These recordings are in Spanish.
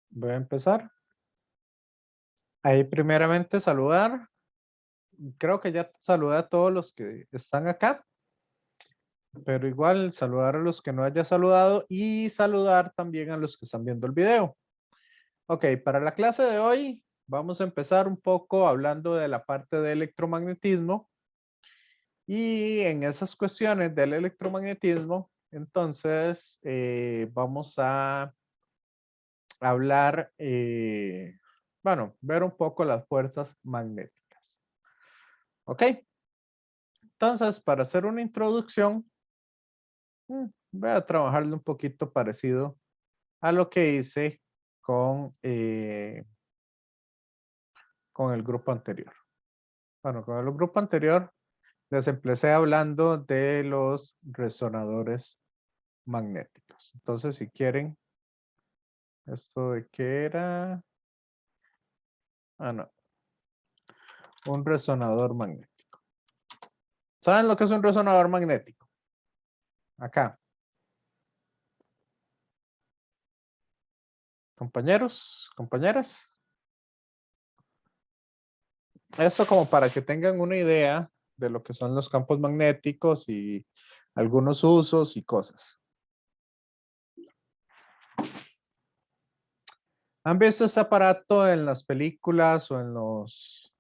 Voy a empezar. Ahí primeramente saludar. Creo que ya saludé a todos los que están acá, pero igual saludar a los que no haya saludado y saludar también a los que están viendo el video. Ok, para la clase de hoy vamos a empezar un poco hablando de la parte de electromagnetismo y en esas cuestiones del electromagnetismo, entonces vamos a hablar, bueno, ver un poco las fuerzas magnéticas. Ok, entonces para hacer una introducción, voy a trabajarle un poquito parecido a lo que hice con el grupo anterior. Bueno, con el grupo anterior les empecé hablando de los resonadores magnéticos. Entonces, si quieren, esto de qué era, no, un resonador magnético. ¿Saben lo que es un resonador magnético? Acá. Compañeros, compañeras. Eso como para que tengan una idea de lo que son los campos magnéticos y algunos usos y cosas. ¿Han visto este aparato en las películas o en los...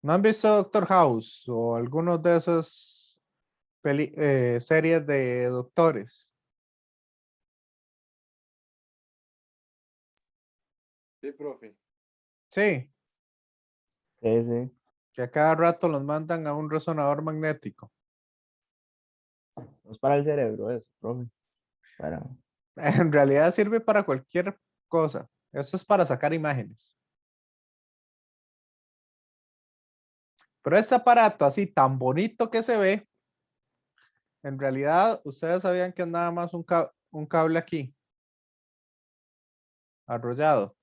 ¿No han visto Doctor House o algunos de esas series de doctores? Sí, profe. Sí, Sí, sí. que a cada rato los mandan a un resonador magnético. No es para el cerebro eso, profe. Para... En realidad sirve para cualquier cosa. Eso es para sacar imágenes. Pero este aparato así tan bonito que se ve, en realidad ustedes sabían que es nada más un cable aquí, arrollado.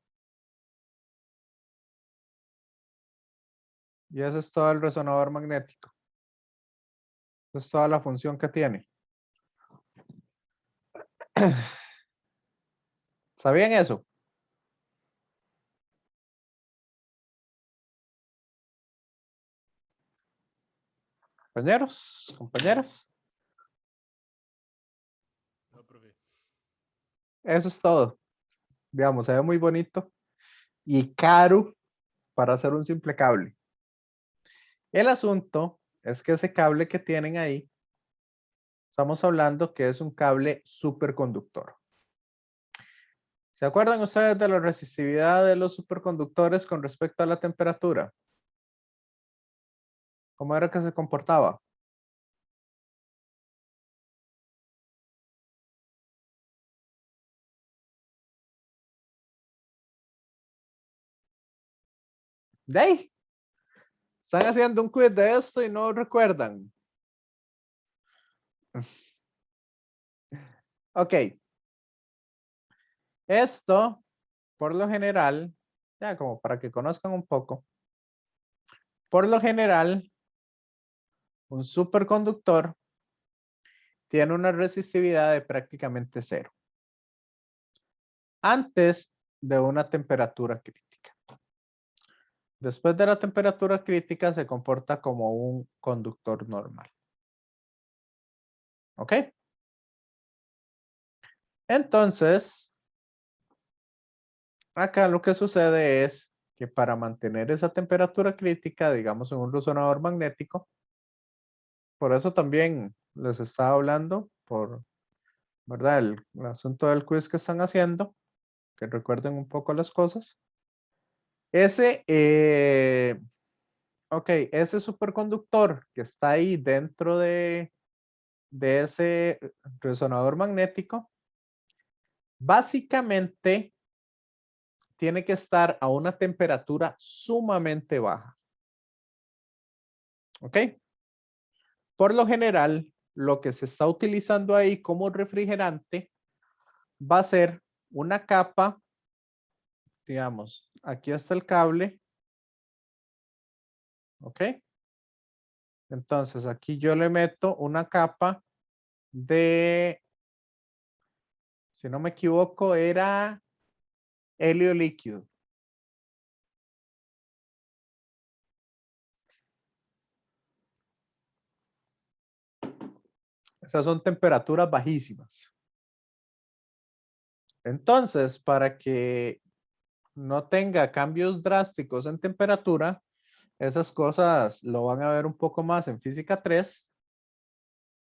Y ese es todo el resonador magnético. Esa es toda la función que tiene. ¿Sabían eso? Compañeros, compañeras. No, profe. Eso es todo. Digamos, se ve muy bonito y caro para hacer un simple cable. El asunto es que ese cable que tienen ahí, estamos hablando que es un cable superconductor. ¿Se acuerdan ustedes de la resistividad de los superconductores con respecto a la temperatura? ¿Cómo era que se comportaba? De ahí. Están haciendo un quiz de esto y no recuerdan. Ok. Esto, por lo general, ya como para que conozcan un poco, por lo general, un superconductor tiene una resistividad de prácticamente cero. Antes de una temperatura crítica. Después de la temperatura crítica se comporta como un conductor normal. ¿Ok? Entonces, acá lo que sucede es que para mantener esa temperatura crítica, digamos en un resonador magnético, por eso también les estaba hablando, por, ¿verdad? El asunto del quiz que están haciendo, que recuerden un poco las cosas. Ese, ok, ese superconductor que está ahí dentro de ese resonador magnético, básicamente tiene que estar a una temperatura sumamente baja. ¿Ok? Por lo general, lo que se está utilizando ahí como refrigerante va a ser una capa, digamos, aquí está el cable. ¿Ok? Entonces aquí yo le meto una capa de Si no me equivoco, era helio líquido. Esas son temperaturas bajísimas. Entonces, para que no tenga cambios drásticos en temperatura, esas cosas lo van a ver un poco más en física 3.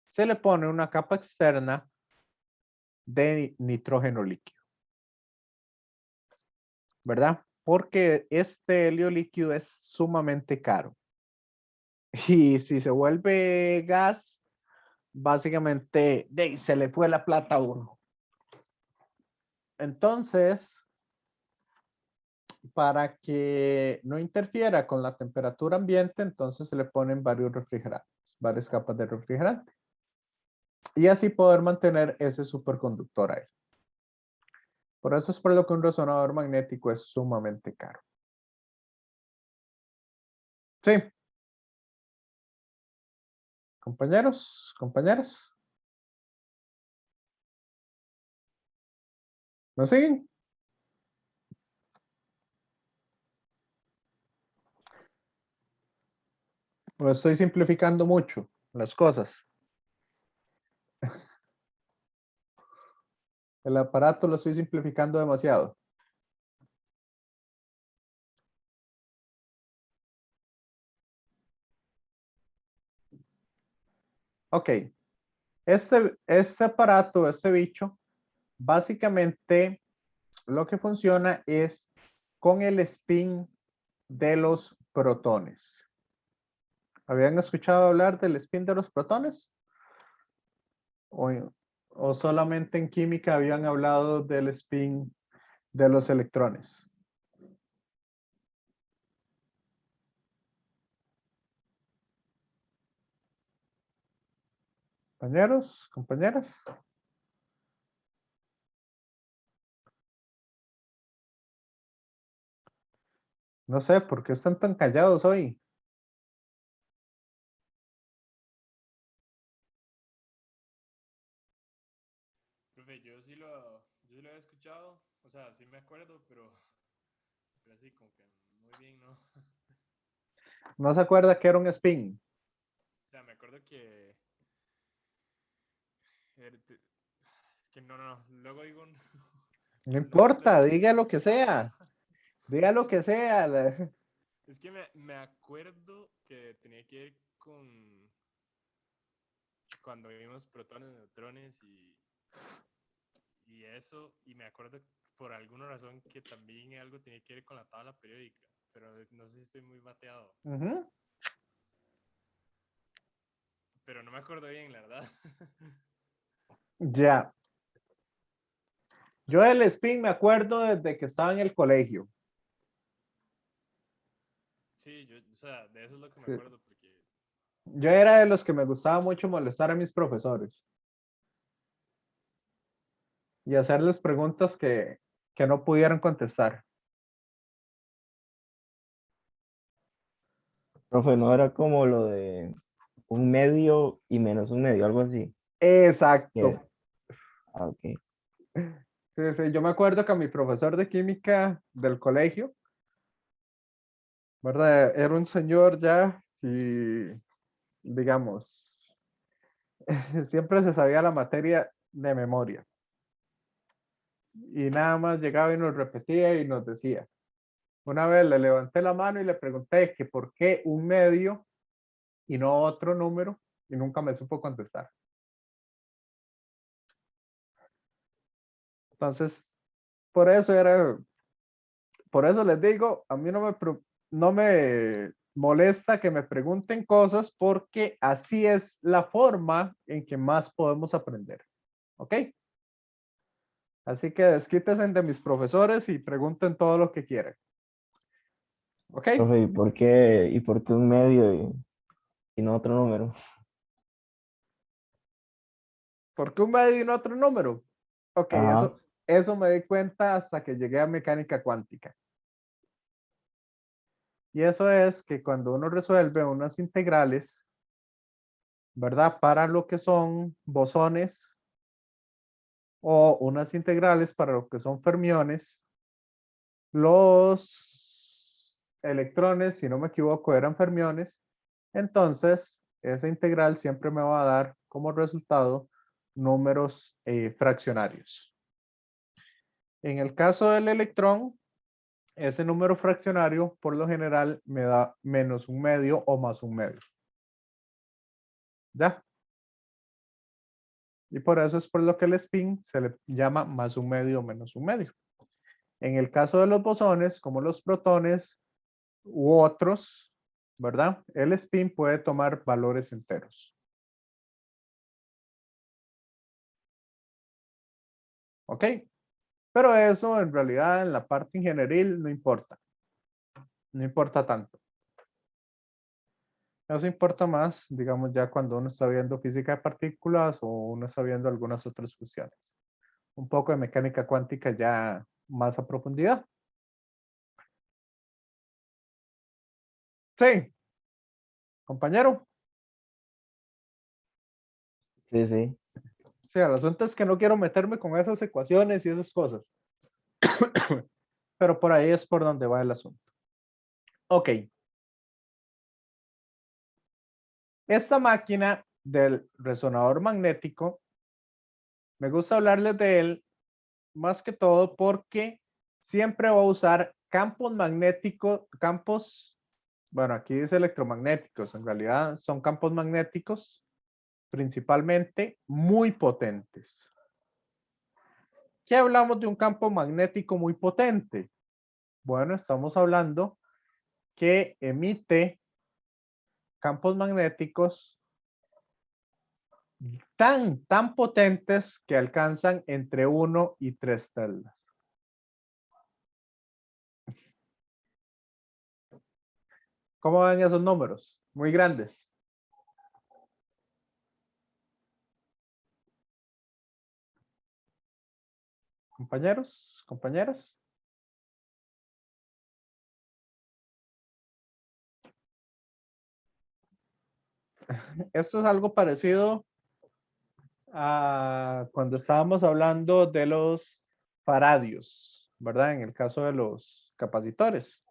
Se le pone una capa externa de nitrógeno líquido, ¿verdad? Porque este helio líquido es sumamente caro. Y si se vuelve gas, básicamente se le fue la plata a uno. Entonces, para que no interfiera con la temperatura ambiente, entonces se le ponen varios refrigerantes, varias capas de refrigerante. Y así poder mantener ese superconductor ahí. Por eso es por lo que un resonador magnético es sumamente caro. Sí. Compañeros, compañeras. ¿No siguen? ¿O estoy simplificando mucho las cosas? El aparato lo estoy simplificando demasiado. Ok. Este aparato, este bicho, básicamente lo que funciona es con el spin de los protones. ¿Habían escuchado hablar del spin de los protones? ¿O solamente en química habían hablado del spin de los electrones? Compañeros, compañeras. No sé, ¿por qué están tan callados hoy? Profe, yo sí lo he escuchado, o sea, sí me acuerdo, pero así como que muy bien, ¿no? ¿No se acuerda que era un spin? O sea, me acuerdo que... Es que no, luego digo un... No luego un importa, término diga muy lo que complicado. sea. Diga lo que sea. Es que me acuerdo que tenía que ver con cuando vimos protones, neutrones y eso, y me acuerdo por alguna razón que también algo tenía que ver con la tabla periódica, pero no sé si estoy muy bateado, Ujú. pero no me acuerdo bien, la verdad. Ya. Yo del spin me acuerdo desde que estaba en el colegio. Sí, o sea, de eso es lo que me Sí. acuerdo, porque Yo era de los que me gustaba mucho molestar a mis profesores y hacerles preguntas que no pudieran contestar. Profe, no era como lo de un medio y menos un medio, algo así. Exacto. Que- ok. Sí, sí, yo me acuerdo que a mi profesor de química del colegio, ¿verdad? Era un señor ya y, digamos, siempre se sabía la materia de memoria. Y nada más llegaba y nos repetía y nos decía. Una vez le levanté la mano y le pregunté que por qué un medio y no otro número y nunca me supo contestar. Entonces, por eso era, por eso les digo, a mí no me molesta que me pregunten cosas porque así es la forma en que más podemos aprender. ¿Ok? Así que desquítense de mis profesores y pregunten todo lo que quieran. ¿Ok? Profe, y por qué un medio y no otro número? ¿Por qué un medio y no otro número? Ok, Ajá. eso me di cuenta hasta que llegué a mecánica cuántica. Y eso es que cuando uno resuelve unas integrales, ¿verdad? Para lo que son bosones o unas integrales para lo que son fermiones. Los electrones, si no me equivoco, eran fermiones. Entonces, esa integral siempre me va a dar como resultado números fraccionarios. En el caso del electrón, ese número fraccionario por lo general me da menos un medio o más un medio. ¿Ya? Y por eso es por lo que el spin se le llama más un medio o menos un medio. En el caso de los bosones, como los protones u otros, ¿verdad? El spin puede tomar valores enteros. ¿Ok? Pero eso en realidad en la parte ingenieril no importa. No importa tanto. Eso importa más, digamos, ya cuando uno está viendo física de partículas o uno está viendo algunas otras cuestiones. Un poco de mecánica cuántica ya más a profundidad. Sí, compañero. Sí, sí. Sí, el asunto es que no quiero meterme con esas ecuaciones y esas cosas. Pero por ahí es por donde va el asunto. Ok. Esta máquina del resonador magnético, me gusta hablarles de él más que todo porque siempre va a usar campos magnéticos, bueno, aquí dice electromagnéticos, en realidad son campos magnéticos principalmente muy potentes. ¿Qué hablamos de un campo magnético muy potente? Bueno, estamos hablando que emite campos magnéticos tan potentes que alcanzan entre 1 y 3 teslas. ¿Cómo ven esos números? Muy grandes. Compañeros, compañeras. Esto es algo parecido a cuando estábamos hablando de los faradios, ¿verdad? En el caso de los capacitores.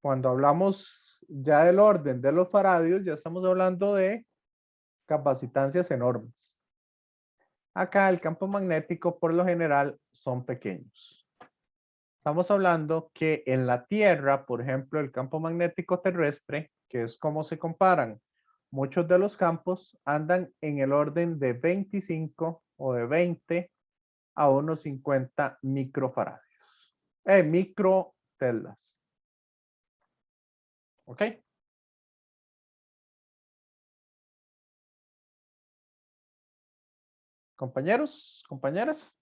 Cuando hablamos ya del orden de los faradios, ya estamos hablando de capacitancias enormes. Acá el campo magnético por lo general son pequeños. Estamos hablando que en la Tierra, por ejemplo, el campo magnético terrestre, que es como se comparan muchos de los campos, andan en el orden de 25 o de 20 a unos 50 microfaradios. Microtelas. ¿Ok? Compañeros, compañeras.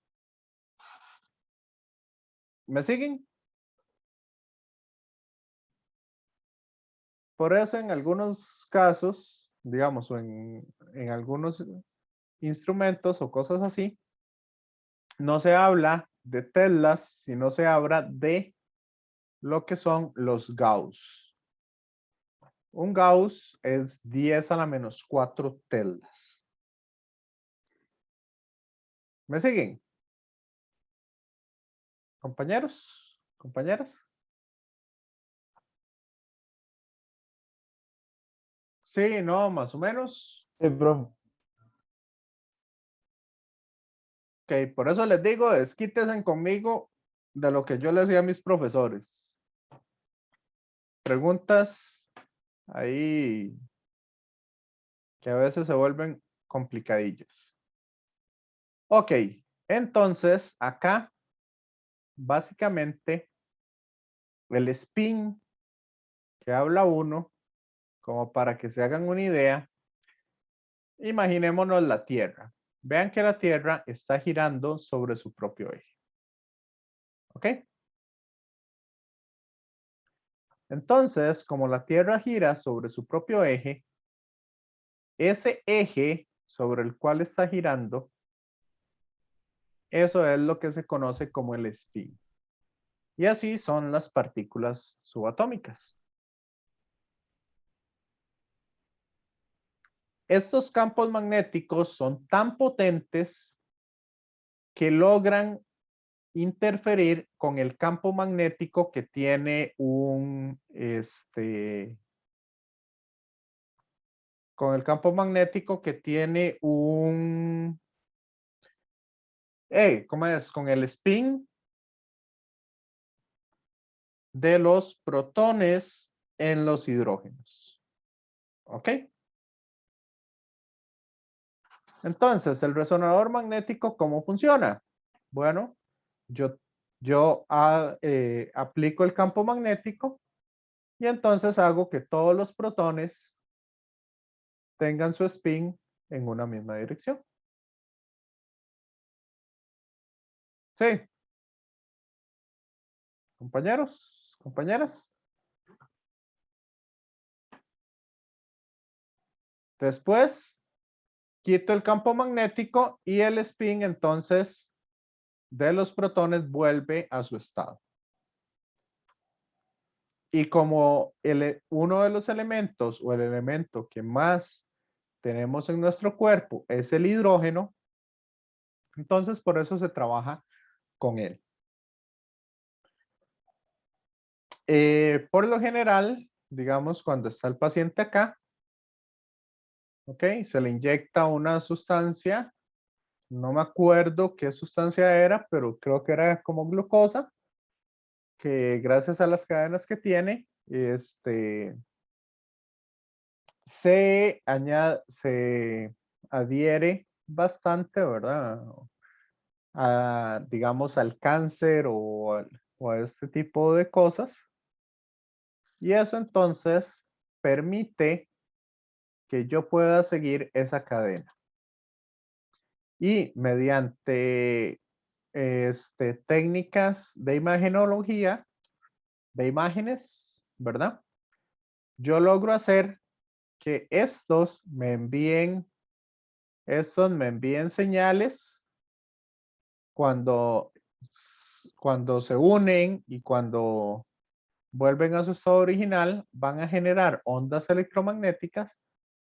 ¿Me siguen? Por eso en algunos casos, digamos, o en algunos instrumentos o cosas así, no se habla de telas, sino se habla de lo que son los Gauss. Un Gauss es 10 a la menos 4 telas. ¿Me siguen? Compañeros, compañeras. Sí, no, más o menos. Sí, profe. Ok, por eso les digo, desquítense conmigo de lo que yo les decía a mis profesores. Preguntas ahí que a veces se vuelven complicadillas. Ok, entonces acá básicamente el spin que habla uno, como para que se hagan una idea, imaginémonos la Tierra. Vean que la Tierra está girando sobre su propio eje. ¿Ok? Entonces, como la Tierra gira sobre su propio eje, ese eje sobre el cual está girando, eso es lo que se conoce como el spin. Y así son las partículas subatómicas. Estos campos magnéticos son tan potentes que logran interferir con el campo magnético que tiene con el campo magnético que tiene ¿cómo es? Con el spin de los protones en los hidrógenos. ¿Ok? Entonces, el resonador magnético, ¿cómo funciona? Bueno, yo aplico el campo magnético y entonces hago que todos los protones tengan su spin en una misma dirección. Sí. Compañeros, compañeras. Después, quito el campo magnético y el spin entonces de los protones vuelve a su estado. Y como uno de los elementos o el elemento que más tenemos en nuestro cuerpo es el hidrógeno, entonces por eso se trabaja con él. Por lo general, digamos, cuando está el paciente acá, ¿ok? Se le inyecta una sustancia, no me acuerdo qué sustancia era, pero creo que era como glucosa, que gracias a las cadenas que tiene, se adhiere bastante, ¿verdad? Digamos, al cáncer o a este tipo de cosas. Y eso entonces permite que yo pueda seguir esa cadena. Y mediante técnicas de imagenología, de imágenes, ¿verdad? Yo logro hacer que estos me envíen señales cuando se unen y cuando vuelven a su estado original, van a generar ondas electromagnéticas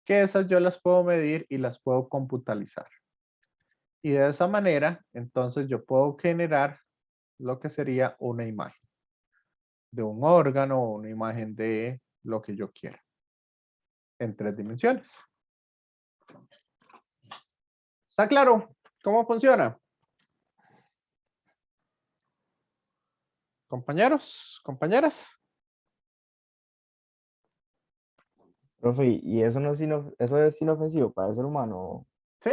que esas yo las puedo medir y las puedo computalizar. Y de esa manera, entonces yo puedo generar lo que sería una imagen de un órgano o una imagen de lo que yo quiera en 3 dimensiones. ¿Está claro cómo funciona? Compañeros, compañeras. Profe, ¿y eso no es, eso es inofensivo para el ser humano? ¿Sí?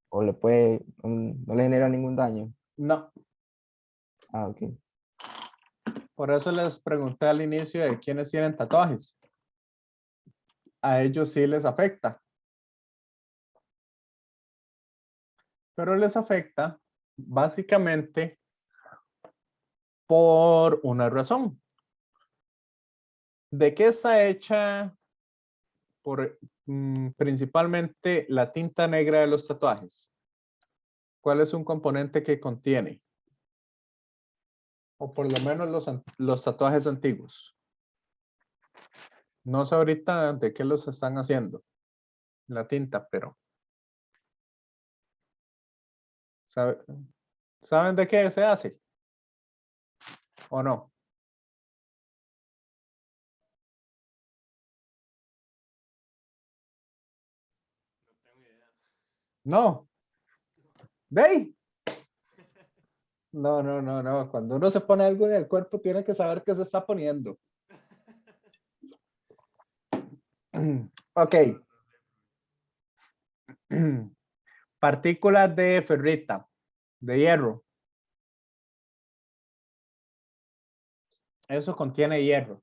¿O le puede, no le genera ningún daño? No. Ah, ok. Por eso les pregunté al inicio de quiénes tienen tatuajes. A ellos sí les afecta. Pero les afecta básicamente por una razón. ¿De qué está hecha principalmente la tinta negra de los tatuajes? ¿Cuál es un componente que contiene? O por lo menos los tatuajes antiguos. No sé ahorita de qué los están haciendo, la tinta, pero ¿saben de qué se hace? ¿O no? No tengo idea. No. ¿De ahí? No, no, no, no. Cuando uno se pone algo en el cuerpo, tiene que saber qué se está poniendo. Ok. Partículas de ferrita, de hierro. Eso contiene hierro.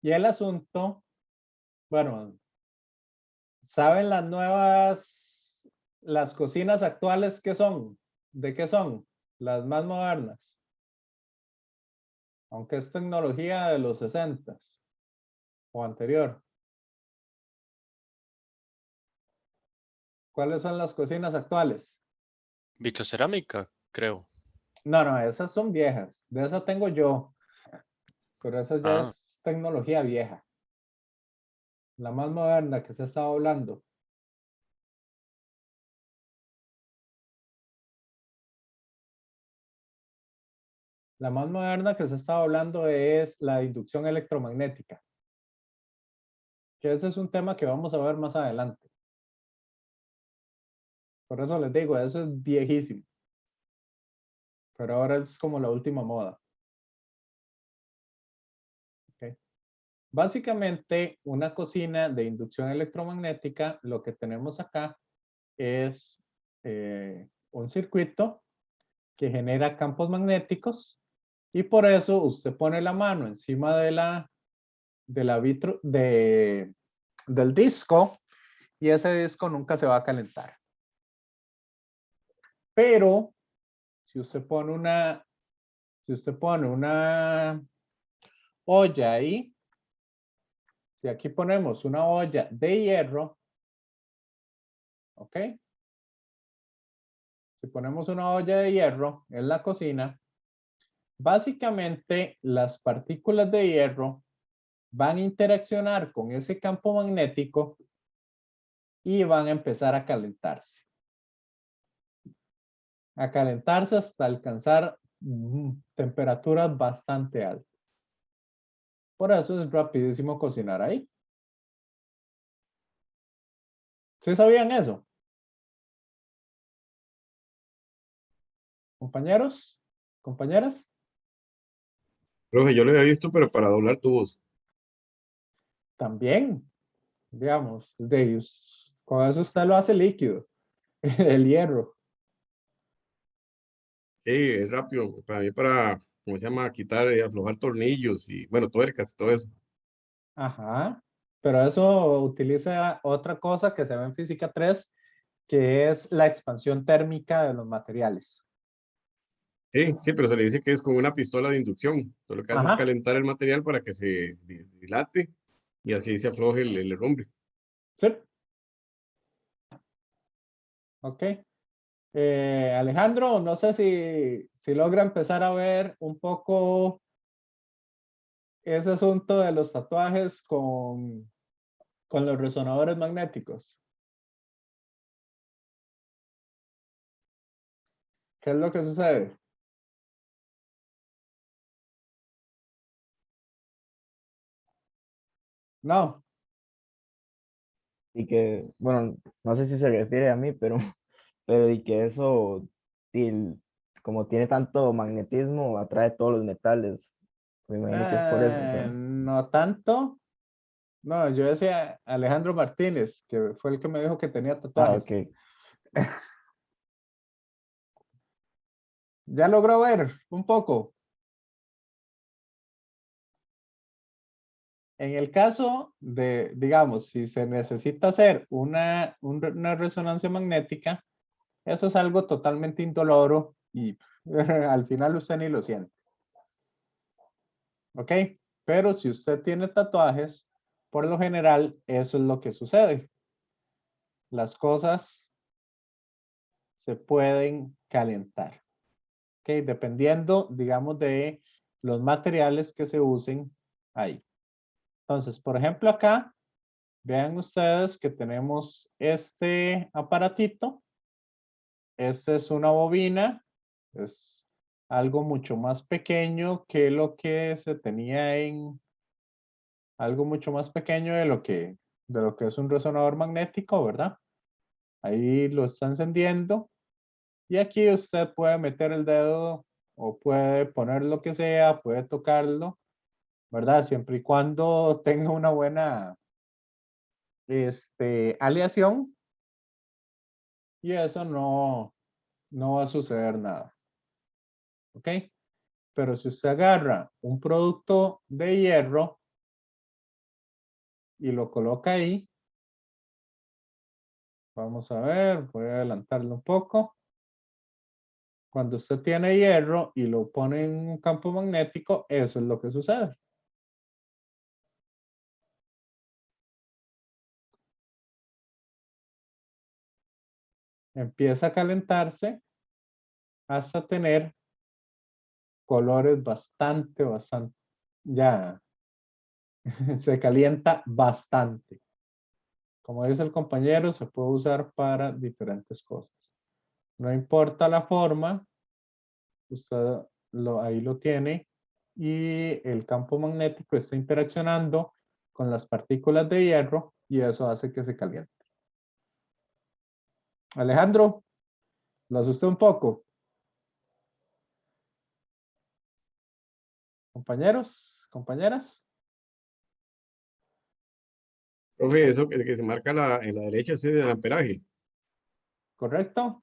Y el asunto, bueno, ¿saben las cocinas actuales qué son? ¿De qué son? Las más modernas. Aunque es tecnología de los 60 o anterior. ¿Cuáles son las cocinas actuales? Vitrocerámica, creo. No, no, esas son viejas. De esas tengo yo. Pero esa ya Ah, es tecnología vieja. La más moderna que se estaba hablando. La más moderna que se estaba hablando es la inducción electromagnética, que ese es un tema que vamos a ver más adelante. Por eso les digo, eso es viejísimo. Pero ahora es como la última moda. Okay. Básicamente, una cocina de inducción electromagnética, lo que tenemos acá es un circuito que genera campos magnéticos y por eso usted pone la mano encima del disco y ese disco nunca se va a calentar. Pero si usted pone una olla ahí, si aquí ponemos una olla de hierro, ¿ok? Si ponemos una olla de hierro en la cocina, básicamente las partículas de hierro van a interaccionar con ese campo magnético y van a empezar a calentarse. A calentarse hasta alcanzar temperaturas bastante altas. Por eso es rapidísimo cocinar ahí. ¿Sí sabían eso? Compañeros, compañeras. Profe, yo lo había visto, pero para doblar tubos. También, digamos, con eso usted lo hace líquido, el hierro. Sí, es rápido. Para mí, ¿cómo se llama? Quitar y aflojar tornillos y, bueno, tuercas, todo eso. Ajá, pero eso utiliza otra cosa que se ve en física 3, que es la expansión térmica de los materiales. Sí, sí, pero se le dice que es como una pistola de inducción. Entonces, lo que hace es Ajá, calentar el material para que se dilate y así se afloje el herrumbre. sí, ok. Alejandro, no sé si logra empezar a ver un poco ese asunto de los tatuajes con los resonadores magnéticos. ¿Qué es lo que sucede? No. Y que, bueno, no sé si se refiere a mí, pero, pero y que eso, y como tiene tanto magnetismo, atrae todos los metales. Me imagino que es por eso, pero No tanto. No, yo decía Alejandro Martínez, que fue el que me dijo que tenía ok. tatuajes. ¿Ya logró ver un poco? En el caso de, digamos, si se necesita hacer una resonancia magnética, eso es algo totalmente indoloro y al final usted ni lo siente. ¿Ok? Pero si usted tiene tatuajes, por lo general, eso es lo que sucede. Las cosas se pueden calentar. ¿Ok? Dependiendo, digamos, de los materiales que se usen ahí. Entonces, por ejemplo, acá, vean ustedes que tenemos este aparatito. Esta es una bobina. Es algo mucho más pequeño que lo que se tenía algo mucho más pequeño de lo que es un resonador magnético, ¿verdad? Ahí lo está encendiendo. Y aquí usted puede meter el dedo o puede poner lo que sea, puede tocarlo, ¿verdad? Siempre y cuando tenga una buena aleación y eso no va a suceder nada. ¿Ok? Pero si usted agarra un producto de hierro y lo coloca ahí, vamos a ver, voy a adelantarlo un poco. Cuando usted tiene hierro y lo pone en un campo magnético, eso es lo que sucede. Empieza a calentarse hasta tener colores bastante, ya se calienta bastante. Como dice el compañero, se puede usar para diferentes cosas. No importa la forma, usted ahí lo tiene. Y el campo magnético está interaccionando con las partículas de hierro y eso hace que se caliente. Alejandro, lo asusté un poco. Compañeros, compañeras. Profe, eso que se marca en la derecha ese es el amperaje. ¿Correcto?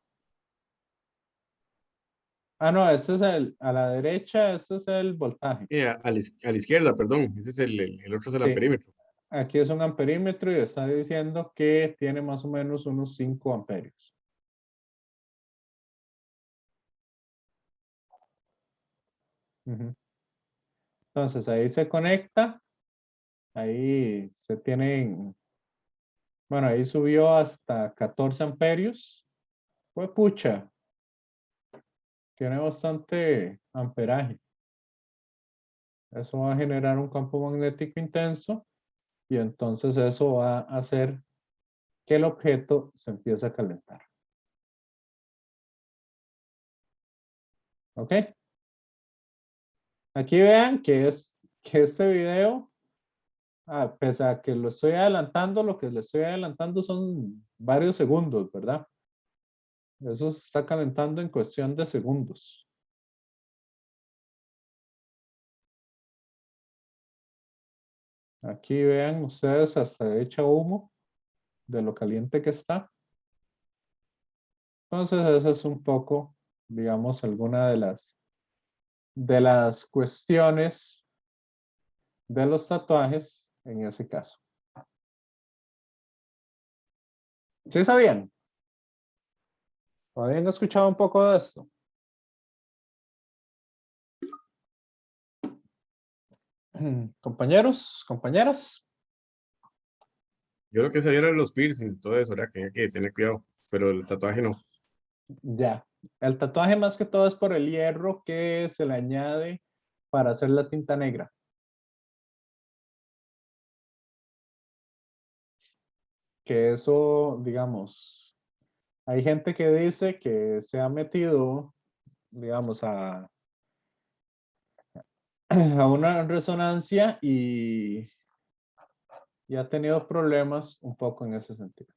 Ah, no, este es a la derecha, este es el voltaje. A la izquierda, perdón. Ese es el otro es el Sí. amperímetro. Aquí es un amperímetro y está diciendo que tiene más o menos unos 5 amperios. Ujú. Entonces ahí se conecta, ahí se tienen, bueno, ahí subió hasta 14 amperios. Pues pucha, tiene bastante amperaje. Eso va a generar un campo magnético intenso y entonces eso va a hacer que el objeto se empiece a calentar. ¿Ok? Aquí vean que este video, pese a que lo estoy adelantando, lo que le estoy adelantando son varios segundos, ¿verdad? Eso se está calentando en cuestión de segundos. Aquí vean ustedes hasta echa humo de lo caliente que está. Entonces, esa es un poco, digamos, alguna de las cuestiones de los tatuajes en ese caso. ¿Sí sabían? ¿O habían escuchado un poco de esto? Compañeros, compañeras. Yo lo que sabía era los piercings, todo eso, era que hay que tener cuidado, pero el tatuaje no. Ya. El tatuaje más que todo es por el hierro que se le añade para hacer la tinta negra. Que eso, digamos, hay gente que dice que se ha metido, digamos, a una resonancia y ha tenido problemas un poco en ese sentido.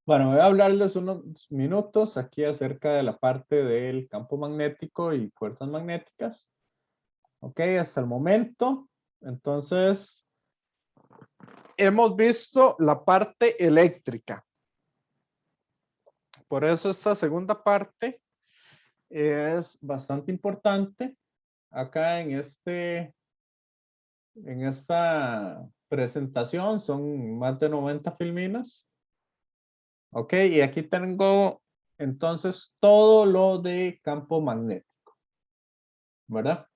Bueno, voy a hablarles unos minutos aquí acerca de la parte del campo magnético y fuerzas magnéticas. Ok, hasta el momento. Entonces, hemos visto la parte eléctrica. Por eso esta segunda parte es bastante importante. Acá en esta presentación son más de 90 filminas. Ok, y aquí tengo entonces todo lo de campo magnético, ¿verdad?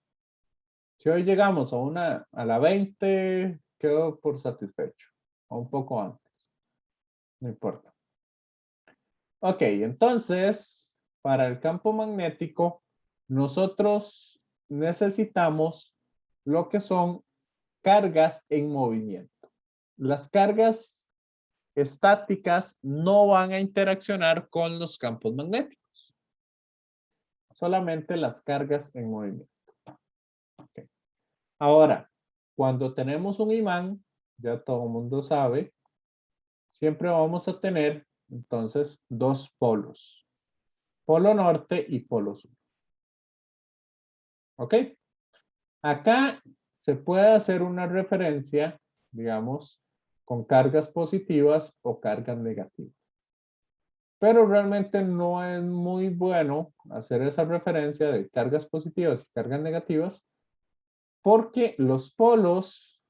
Si hoy llegamos a la 20, quedo por satisfecho, o un poco antes, no importa. Ok, entonces, para el campo magnético, nosotros necesitamos lo que son cargas en movimiento. Las cargas estáticas no van a interaccionar con los campos magnéticos. Solamente las cargas en movimiento. Okay. Ahora, cuando tenemos un imán, ya todo el mundo sabe, siempre vamos a tener entonces dos polos. Polo norte y polo sur. ¿Ok? Acá se puede hacer una referencia, digamos, con cargas positivas o cargas negativas. Pero realmente no es muy bueno hacer esa referencia de cargas positivas y cargas negativas porque los polos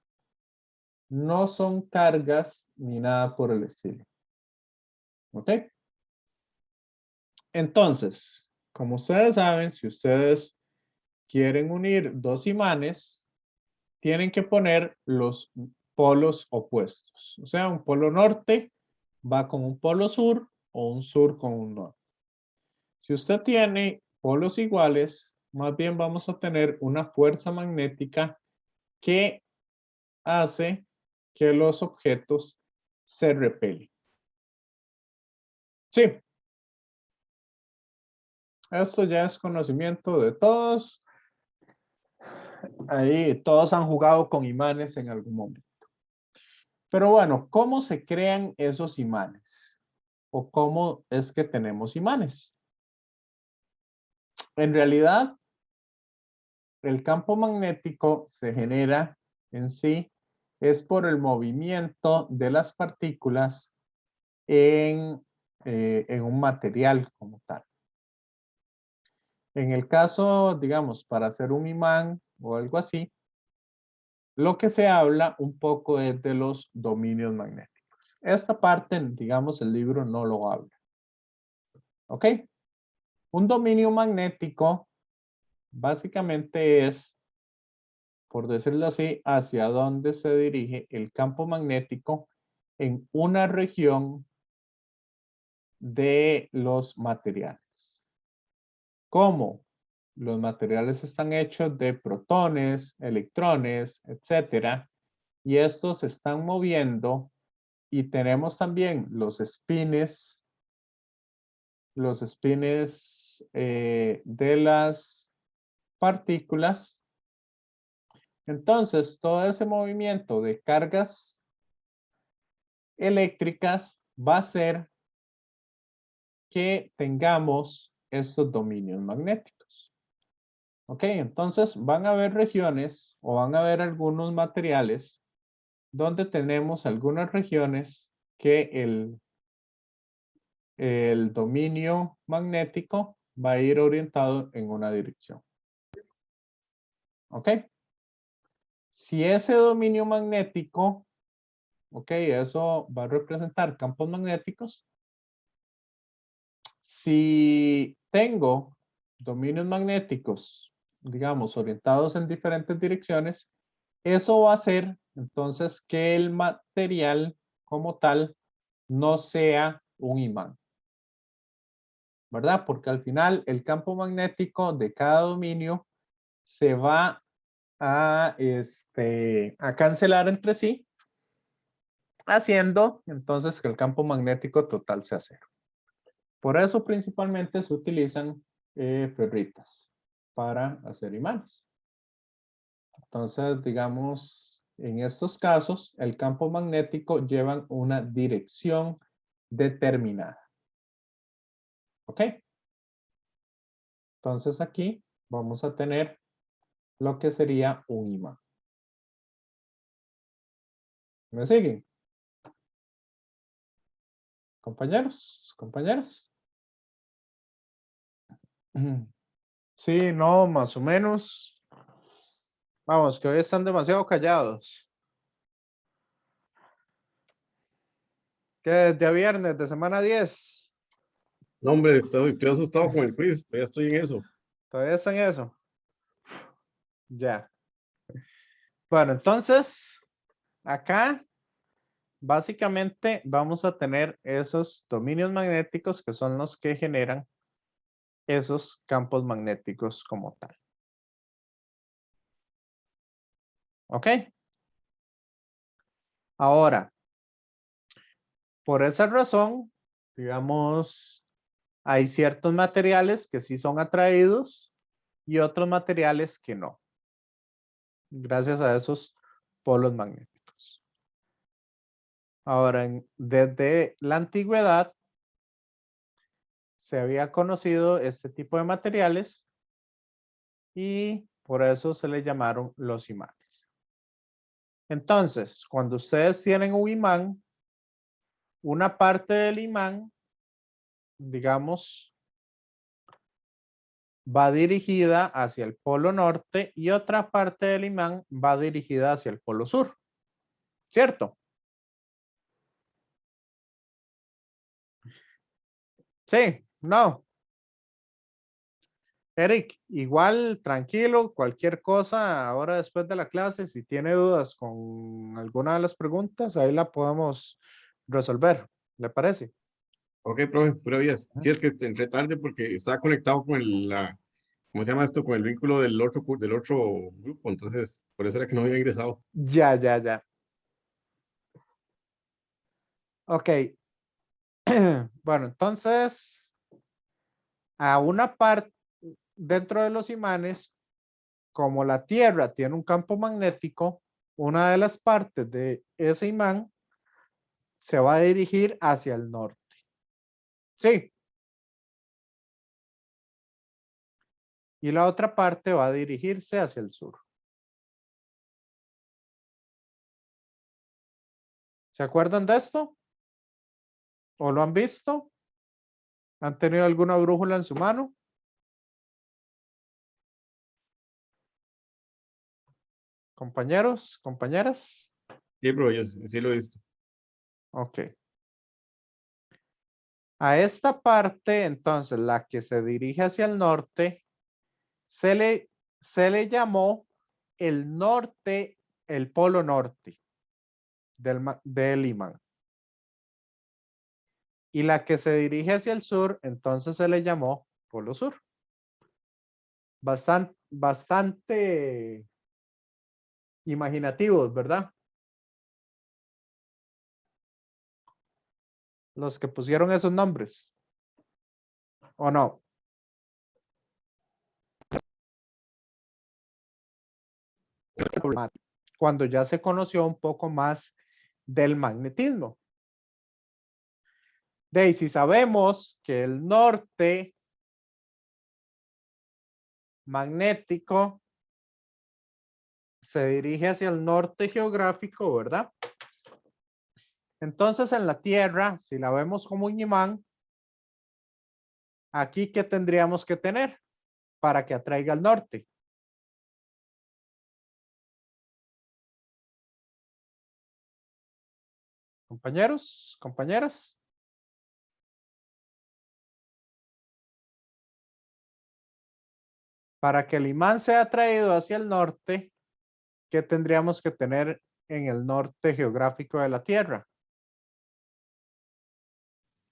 no son cargas ni nada por el estilo. ¿Ok? Entonces, como ustedes saben, si ustedes quieren unir dos imanes, tienen que poner los polos opuestos. O sea, un polo norte va con un polo sur o un sur con un norte. Si usted tiene polos iguales, más bien vamos a tener una fuerza magnética que hace que los objetos se repelen. Sí. Esto ya es conocimiento de todos. Ahí todos han jugado con imanes en algún momento. Pero bueno, ¿cómo se crean esos imanes? ¿O cómo es que tenemos imanes? En realidad, el campo magnético se genera en sí es por el movimiento de las partículas en un material como tal. En el caso, digamos, para hacer un imán o algo así, lo que se habla un poco es de los dominios magnéticos. Esta parte, digamos, el libro no lo habla. ¿Ok? Un dominio magnético básicamente es, por decirlo así, hacia dónde se dirige el campo magnético en una región de los materiales. ¿Cómo? Los materiales están hechos de protones, electrones, etcétera, y estos se están moviendo y tenemos también los spines de las partículas. Entonces, todo ese movimiento de cargas eléctricas va a hacer que tengamos estos dominios magnéticos. Ok, entonces van a haber regiones o van a haber algunos materiales donde tenemos algunas regiones que el dominio magnético va a ir orientado en una dirección. ¿Ok? Si ese dominio magnético, ok, eso va a representar campos magnéticos. Si tengo dominios magnéticos, digamos, orientados en diferentes direcciones, eso va a hacer entonces que el material como tal no sea un imán. ¿Verdad? Porque al final el campo magnético de cada dominio se va a cancelar entre sí, haciendo entonces que el campo magnético total sea cero. Por eso principalmente se utilizan ferritas para hacer imanes. Entonces, digamos, en estos casos, el campo magnético lleva una dirección determinada. ¿Ok? Entonces aquí vamos a tener lo que sería un imán. ¿Me siguen? Compañeros, compañeras. Sí, no, más o menos. Vamos, que hoy están demasiado callados. ¿Qué? ¿De viernes, de semana 10? No, hombre, estoy asustado con el quiz, ya estoy en eso. ¿Todavía están en eso? Ya. Bueno, entonces, acá básicamente vamos a tener esos dominios magnéticos que son los que generan esos campos magnéticos como tal. ¿Ok? Ahora, por esa razón, digamos, hay ciertos materiales que sí son atraídos y otros materiales que no, gracias a esos polos magnéticos. Ahora, desde la antigüedad se había conocido este tipo de materiales y por eso se le llamaron los imanes. Entonces, cuando ustedes tienen un imán, una parte del imán, digamos, va dirigida hacia el polo norte y otra parte del imán va dirigida hacia el polo sur. ¿Cierto? Sí, no. Eric, igual tranquilo, cualquier cosa ahora después de la clase, si tiene dudas con alguna de las preguntas, ahí la podemos resolver. ¿Le parece? Ok, profe, pura vida. Sí, es que entré tarde porque estaba conectado con ¿cómo se llama esto? Con el vínculo del otro grupo, entonces por eso era que no había ingresado. Ya, ya, ya. Ok. Bueno, entonces, a una parte dentro de los imanes, como la Tierra tiene un campo magnético, una de las partes de ese imán se va a dirigir hacia el norte. Sí. Y la otra parte va a dirigirse hacia el sur. ¿Se acuerdan de esto? ¿O lo han visto? ¿Han tenido alguna brújula en su mano? Compañeros, compañeras. Sí, pero yo sí lo he visto. Ok. A esta parte, entonces, la que se dirige hacia el norte, se le llamó el norte, el polo norte del imán. Y la que se dirige hacia el sur, entonces se le llamó polo sur. Bastante imaginativos, ¿verdad? Los que pusieron esos nombres. ¿O no? Cuando ya se conoció un poco más del magnetismo. De ahí, si sabemos que el norte magnético se dirige hacia el norte geográfico, ¿verdad? Entonces en la Tierra, si la vemos como un imán, aquí ¿qué tendríamos que tener para que atraiga al norte? Compañeros, compañeras. Para que el imán sea atraído hacia el norte, ¿qué tendríamos que tener en el norte geográfico de la Tierra?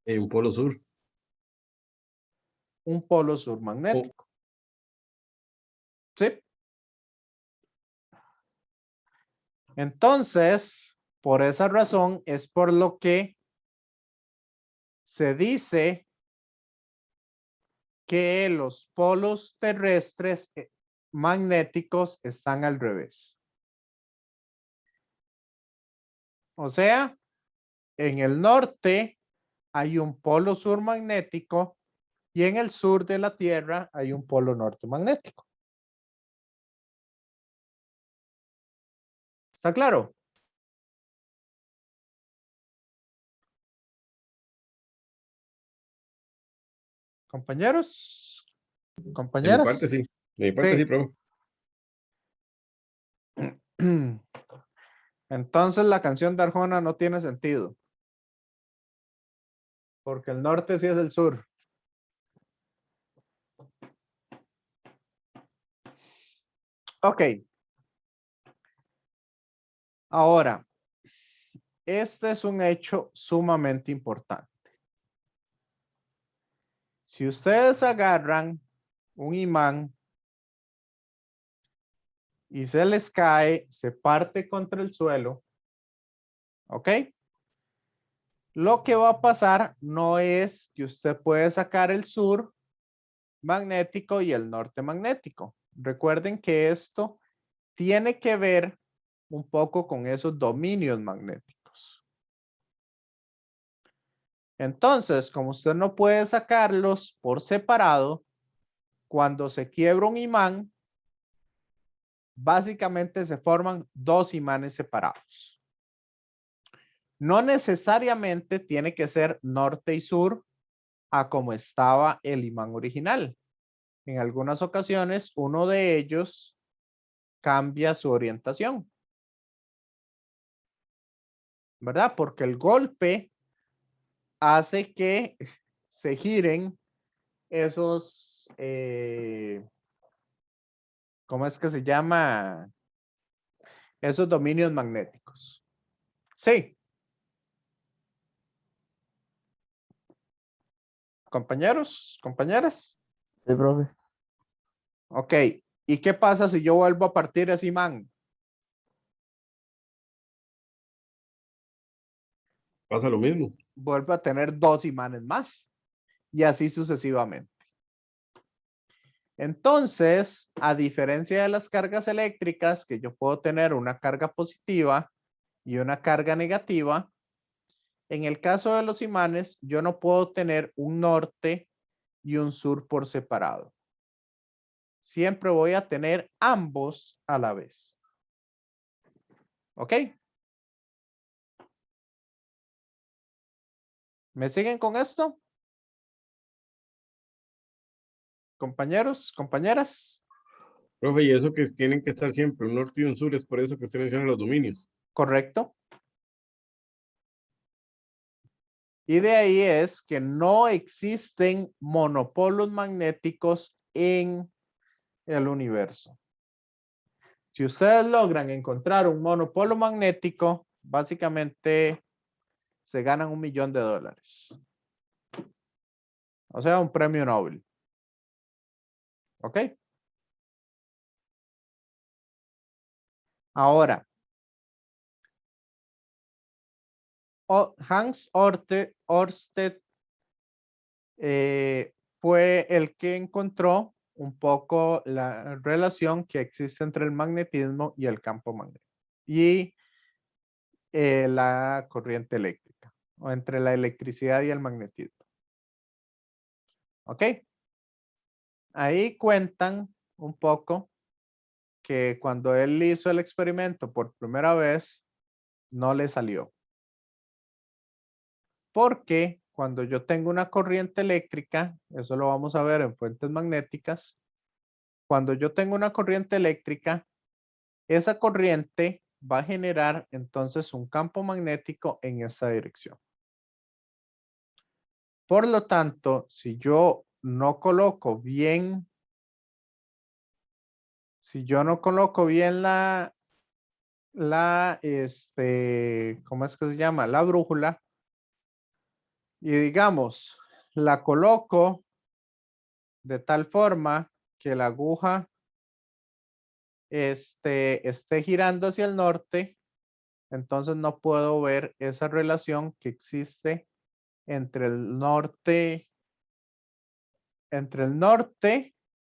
En un polo sur. Un polo sur magnético. ¿Sí? Entonces, por esa razón es por lo que se dice que los polos terrestres magnéticos están al revés. O sea, en el norte hay un polo sur magnético y en el sur de la Tierra hay un polo norte magnético. ¿Está claro? Compañeros, De mi compañeras. parte sí. De mi parte sí, Sí. profe. Entonces la canción de Arjona no tiene sentido. Porque el norte sí es el sur. Ok. Ahora, este es un hecho sumamente importante. Si ustedes agarran un imán y se les cae, se parte contra el suelo, ¿ok? Lo que va a pasar no es que usted puede sacar el sur magnético y el norte magnético. Recuerden que esto tiene que ver un poco con esos dominios magnéticos. Entonces, como usted no puede sacarlos por separado, cuando se quiebra un imán, básicamente se forman dos imanes separados. No necesariamente tiene que ser norte y sur a como estaba el imán original. En algunas ocasiones, uno de ellos cambia su orientación. ¿Verdad? Porque el golpe hace que se giren esos, ¿cómo es que se llama? Esos dominios magnéticos. Sí. Compañeros, compañeras. Sí, profe. Ok. ¿Y qué pasa si yo vuelvo a partir ese imán? Pasa lo mismo. Vuelvo a tener dos imanes más. Y así sucesivamente. Entonces, a diferencia de las cargas eléctricas, que yo puedo tener una carga positiva y una carga negativa, en el caso de los imanes, yo no puedo tener un norte y un sur por separado. Siempre voy a tener ambos a la vez. ¿Ok? ¿Me siguen con esto? Compañeros, compañeras. Profe, y eso que tienen que estar siempre, un norte y un sur, es por eso que usted menciona los dominios. Correcto. Y de ahí es que no existen monopolos magnéticos en el universo. Si ustedes logran encontrar un monopolo magnético, básicamente se ganan $1 millón. O sea, un premio Nobel. ¿Ok? Ahora, Hans Ørsted fue el que encontró un poco la relación que existe entre el magnetismo y el campo magnético y la corriente eléctrica, o entre la electricidad y el magnetismo. ¿Ok? Ahí cuentan un poco que cuando él hizo el experimento por primera vez, no le salió. Porque cuando yo tengo una corriente eléctrica, eso lo vamos a ver en fuentes magnéticas, cuando yo tengo una corriente eléctrica, esa corriente va a generar entonces un campo magnético en esa dirección. Por lo tanto, si yo no coloco bien, ¿cómo es que se llama? La brújula, y digamos, la coloco de tal forma que la aguja esté girando hacia el norte, entonces no puedo ver esa relación que existe entre el norte,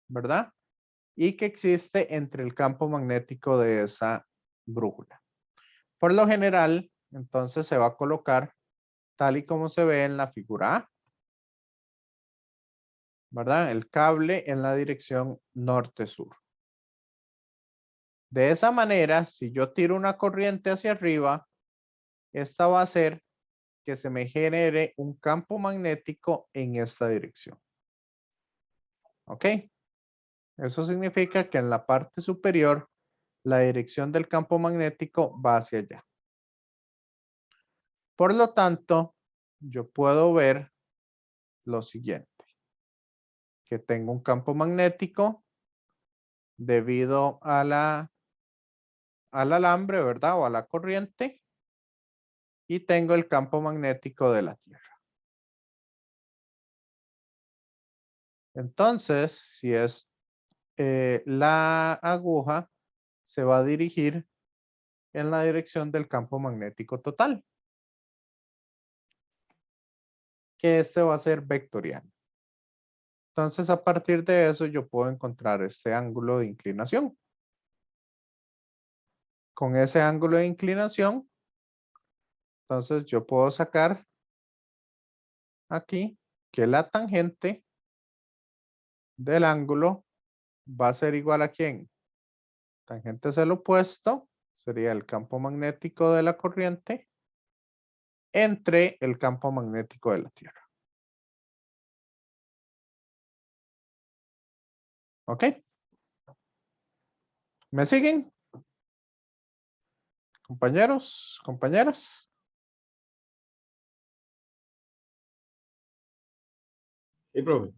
¿verdad? Y que existe entre el campo magnético de esa brújula. Por lo general, entonces se va a colocar tal y como se ve en la figura A, ¿verdad? El cable en la dirección norte-sur. De esa manera, si yo tiro una corriente hacia arriba, esta va a hacer que se me genere un campo magnético en esta dirección. ¿Ok? Eso significa que en la parte superior, la dirección del campo magnético va hacia allá. Por lo tanto, yo puedo ver lo siguiente, que tengo un campo magnético debido al alambre, ¿verdad? O a la corriente, y tengo el campo magnético de la Tierra. Entonces, si es la aguja, se va a dirigir en la dirección del campo magnético total, que este va a ser vectorial. Entonces, a partir de eso, yo puedo encontrar este ángulo de inclinación. Con ese ángulo de inclinación, entonces yo puedo sacar aquí que la tangente del ángulo va a ser igual a ¿quién? Tangente es el opuesto, sería el campo magnético de la corriente entre el campo magnético de la Tierra. ¿Ok? ¿Me siguen? Compañeros, compañeras. Sí, profe.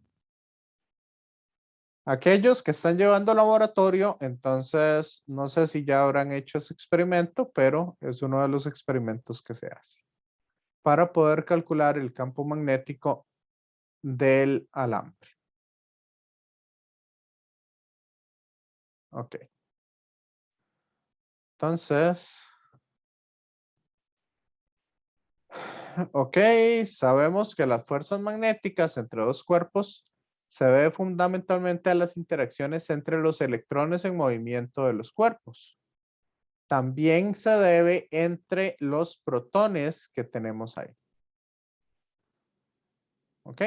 Aquellos que están llevando laboratorio, entonces no sé si ya habrán hecho ese experimento, pero es uno de los experimentos que se hace para poder calcular el campo magnético del alambre. Ok. Entonces, ok, sabemos que las fuerzas magnéticas entre dos cuerpos se debe fundamentalmente a las interacciones entre los electrones en movimiento de los cuerpos. También se debe entre los protones que tenemos ahí. ¿Ok?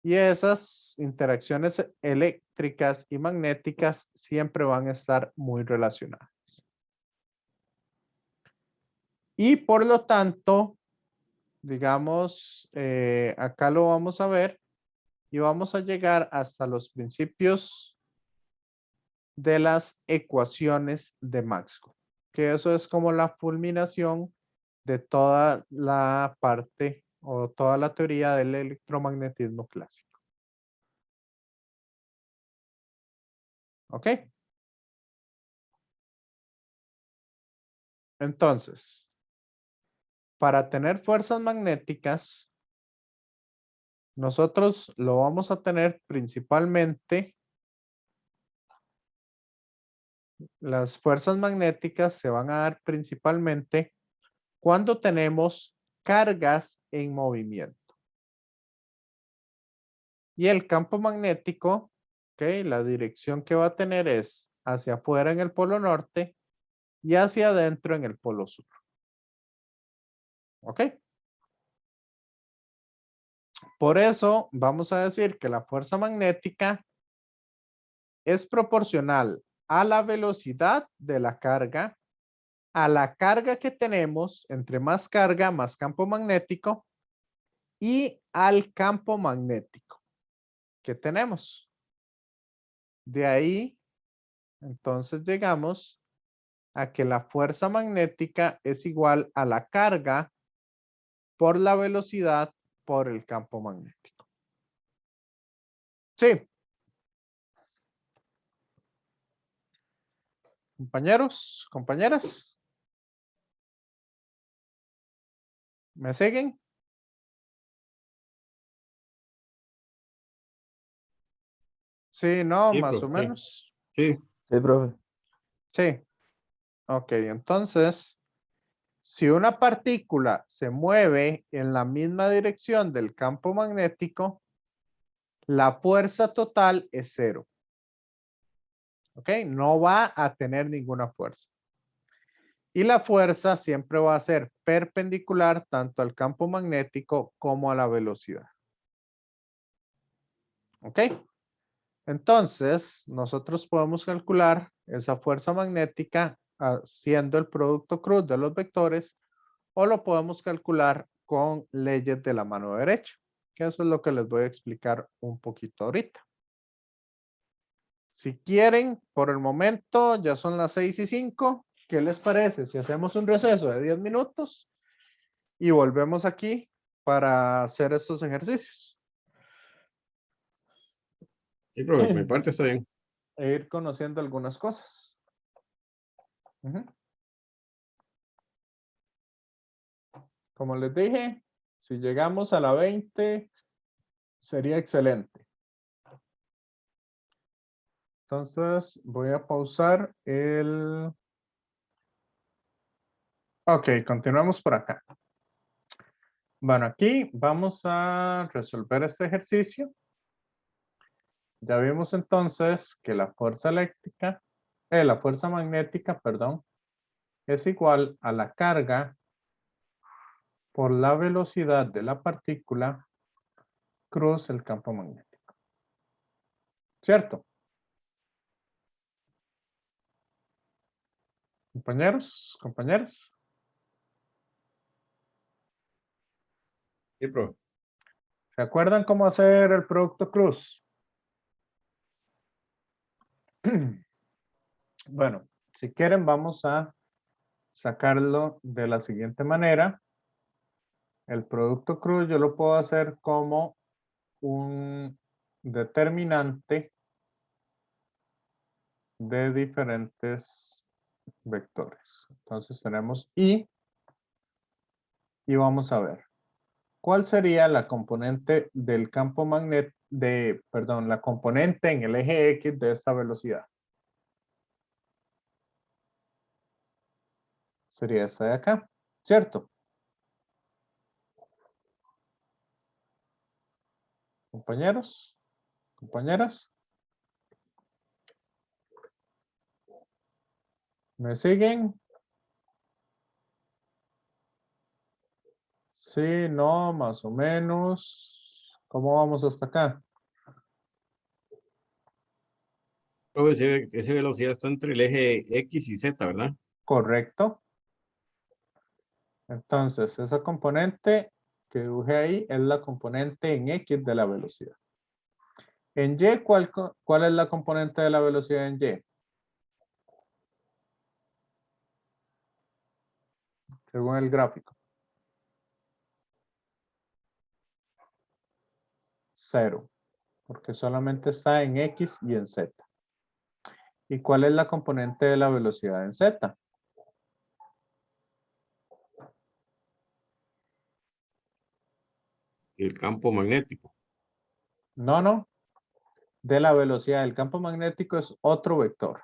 Y esas interacciones eléctricas y magnéticas siempre van a estar muy relacionadas. Y por lo tanto, digamos, acá lo vamos a ver y vamos a llegar hasta los principios de las ecuaciones de Maxwell, que eso es como la fulminación de toda la parte o toda la teoría del electromagnetismo clásico. ¿Ok? Entonces, para tener fuerzas magnéticas, nosotros lo vamos a tener principalmente, las fuerzas magnéticas se van a dar principalmente cuando tenemos cargas en movimiento. Y el campo magnético, ¿ok? La dirección que va a tener es hacia afuera en el polo norte y hacia adentro en el polo sur. ¿Ok? Por eso vamos a decir que la fuerza magnética es proporcional a la velocidad de la carga, a la carga que tenemos, entre más carga, más campo magnético, y al campo magnético que tenemos. De ahí, entonces llegamos a que la fuerza magnética es igual a la carga por la velocidad por el campo magnético. Sí. Compañeros, compañeras. ¿Me siguen? Sí, no, Sí, más o profe, menos. sí. Sí, profe. Sí. Ok, entonces, si una partícula se mueve en la misma dirección del campo magnético, la fuerza total es cero. ¿Ok? No va a tener ninguna fuerza. Y la fuerza siempre va a ser perpendicular tanto al campo magnético como a la velocidad. ¿Ok? Entonces, nosotros podemos calcular esa fuerza magnética haciendo el producto cruz de los vectores o lo podemos calcular con leyes de la mano derecha, que eso es lo que les voy a explicar un poquito ahorita. Si quieren, por el momento ya son las 6:05. ¿Qué les parece si hacemos un receso de 10 minutos y volvemos aquí para hacer estos ejercicios? Sí, profe, por mi parte está bien. E ir conociendo algunas cosas. Ujú. Como les dije, si llegamos a la 20, sería excelente. Entonces, voy a pausar el... Ok, continuamos por acá. Bueno, aquí vamos a resolver este ejercicio. Ya vimos entonces que la fuerza eléctrica, la fuerza magnética, perdón, es igual a la carga por la velocidad de la partícula cruz el campo magnético. ¿Cierto? Compañeros, compañeras. Sí, profe. ¿Se acuerdan cómo hacer el producto cruz? Bueno, si quieren vamos a sacarlo de la siguiente manera. El producto cruz yo lo puedo hacer como un determinante de diferentes vectores. Entonces tenemos I y vamos a ver. ¿Cuál sería la componente del campo magnético perdón, la componente en el eje X de esta velocidad? Sería esta de acá, ¿cierto? Compañeros, compañeras. ¿Me siguen? Sí, no, más o menos. ¿Cómo vamos hasta acá? Profe, esa velocidad está entre el eje X y Z, ¿verdad? Correcto. Entonces, esa componente que dibujé ahí es la componente en X de la velocidad. En Y, ¿cuál es la componente de la velocidad en Y? Según el gráfico. 0, porque solamente está en X y en Z. ¿Y cuál es la componente de la velocidad en Z? El campo magnético. No, no. De la velocidad del campo magnético es otro vector.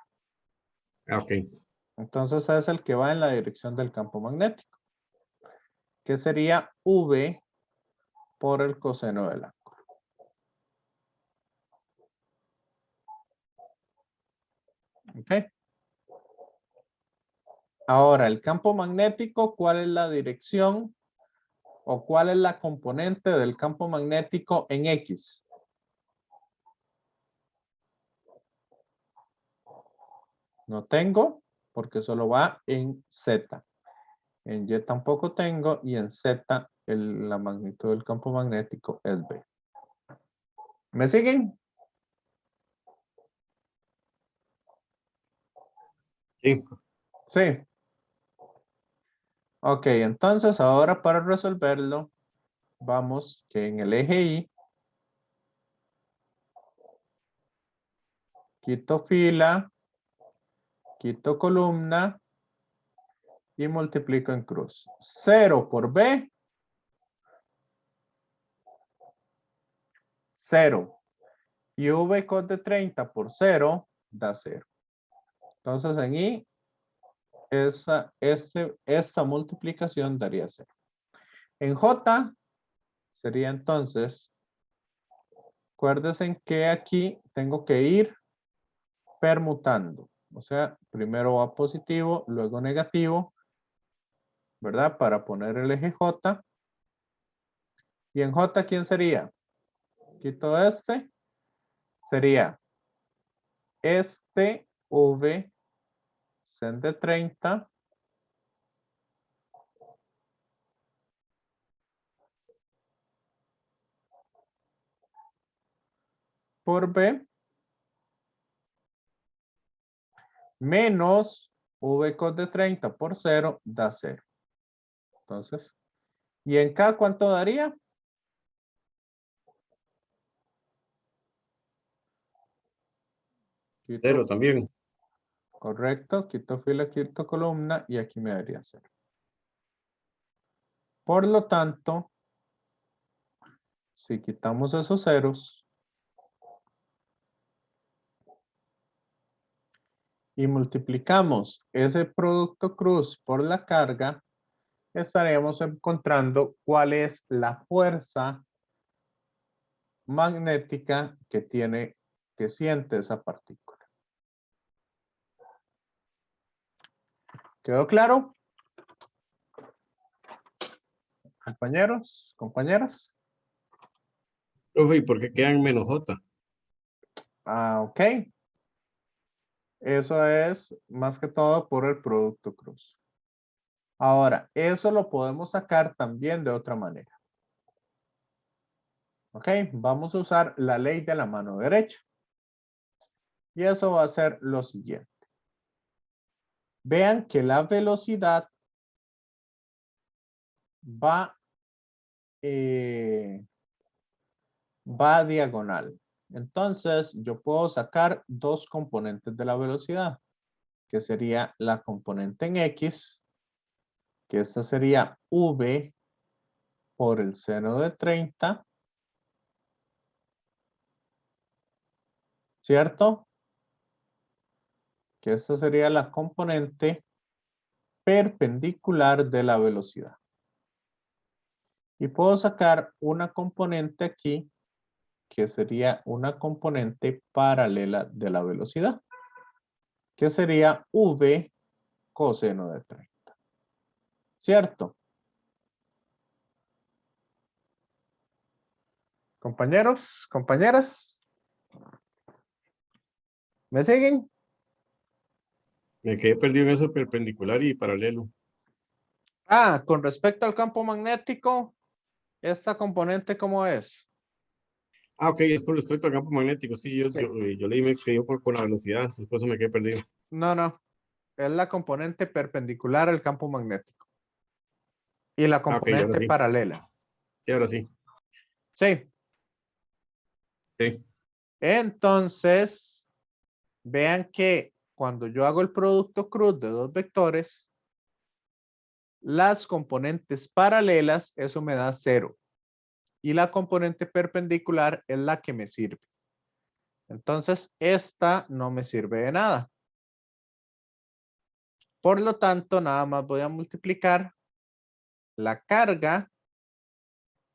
Ah, ok. Entonces es el que va en la dirección del campo magnético, que sería V por el coseno del ángulo. ¿Ok? Ahora, el campo magnético, ¿cuál es la dirección o cuál es la componente del campo magnético en X? No tengo, porque solo va en Z. En Y tampoco tengo y en Z la magnitud del campo magnético es B. ¿Me siguen? Sí. Sí. Ok, entonces ahora para resolverlo, vamos que en el eje Y, quito fila, quito columna y multiplico en cruz. 0 por B, 0. Y V cos de 30 por 0 da 0. Entonces en Y, esta multiplicación daría 0. En J sería entonces, acuérdense que aquí tengo que ir permutando. O sea, primero va positivo, luego negativo, ¿verdad? Para poner el eje J. Y en J, ¿quién sería? Quito este. Sería este V sen de 30 por B menos V cos de 30 por 0 da 0. Entonces, ¿y en K cuánto daría? Quito, 0 también. correcto, quito fila, quito columna y aquí me daría 0. Por lo tanto, si quitamos esos ceros y multiplicamos ese producto cruz por la carga, estaremos encontrando cuál es la fuerza magnética que siente esa partícula. ¿Quedó claro? Compañeros, compañeras. Profe, ¿y por qué quedan menos J? Ok. Eso es más que todo por el producto cruz. Ahora, eso lo podemos sacar también de otra manera. Ok, vamos a usar la ley de la mano derecha. Y eso va a ser lo siguiente. Vean que la velocidad va diagonal. Entonces, yo puedo sacar dos componentes de la velocidad, que sería la componente en X, que esta sería V por el seno de 30, ¿cierto? Que esta sería la componente perpendicular de la velocidad. Y puedo sacar una componente aquí que sería una componente paralela de la velocidad, que sería V coseno de 30. ¿Cierto? Compañeros, compañeras, ¿me siguen? Me quedé perdido en eso perpendicular y paralelo. Con respecto al campo magnético, esta componente, ¿cómo es? Ok, es con respecto al campo magnético. Es que Sí. yo leí me quedé por la velocidad, después me quedé perdido. No, es la componente perpendicular al campo magnético y la Ok, ahora componente sí. paralela. Sí, ahora sí. Sí, Sí. entonces, vean que cuando yo hago el producto cruz de dos vectores, las componentes paralelas, eso me da 0. Y la componente perpendicular es la que me sirve. Entonces, esta no me sirve de nada. Por lo tanto, nada más voy a multiplicar la carga,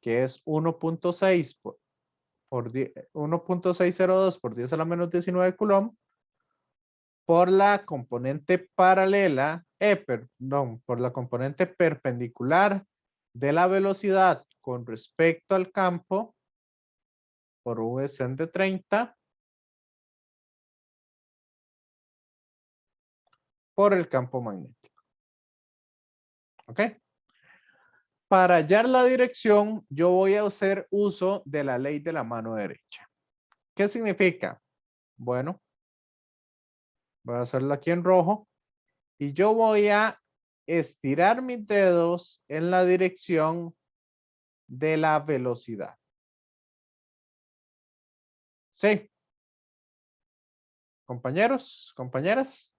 que es 1.6 por 1.602 por 10 a la menos 19 coulomb, por la componente paralela, perdón, por la componente perpendicular de la velocidad con respecto al campo, por Vsen de 30, por el campo magnético. ¿Ok? Para hallar la dirección, yo voy a hacer uso de la ley de la mano derecha. ¿Qué significa? Bueno, voy a hacerlo aquí en rojo y yo voy a estirar mis dedos en la dirección de la velocidad. ¿Sí? Compañeros, compañeras,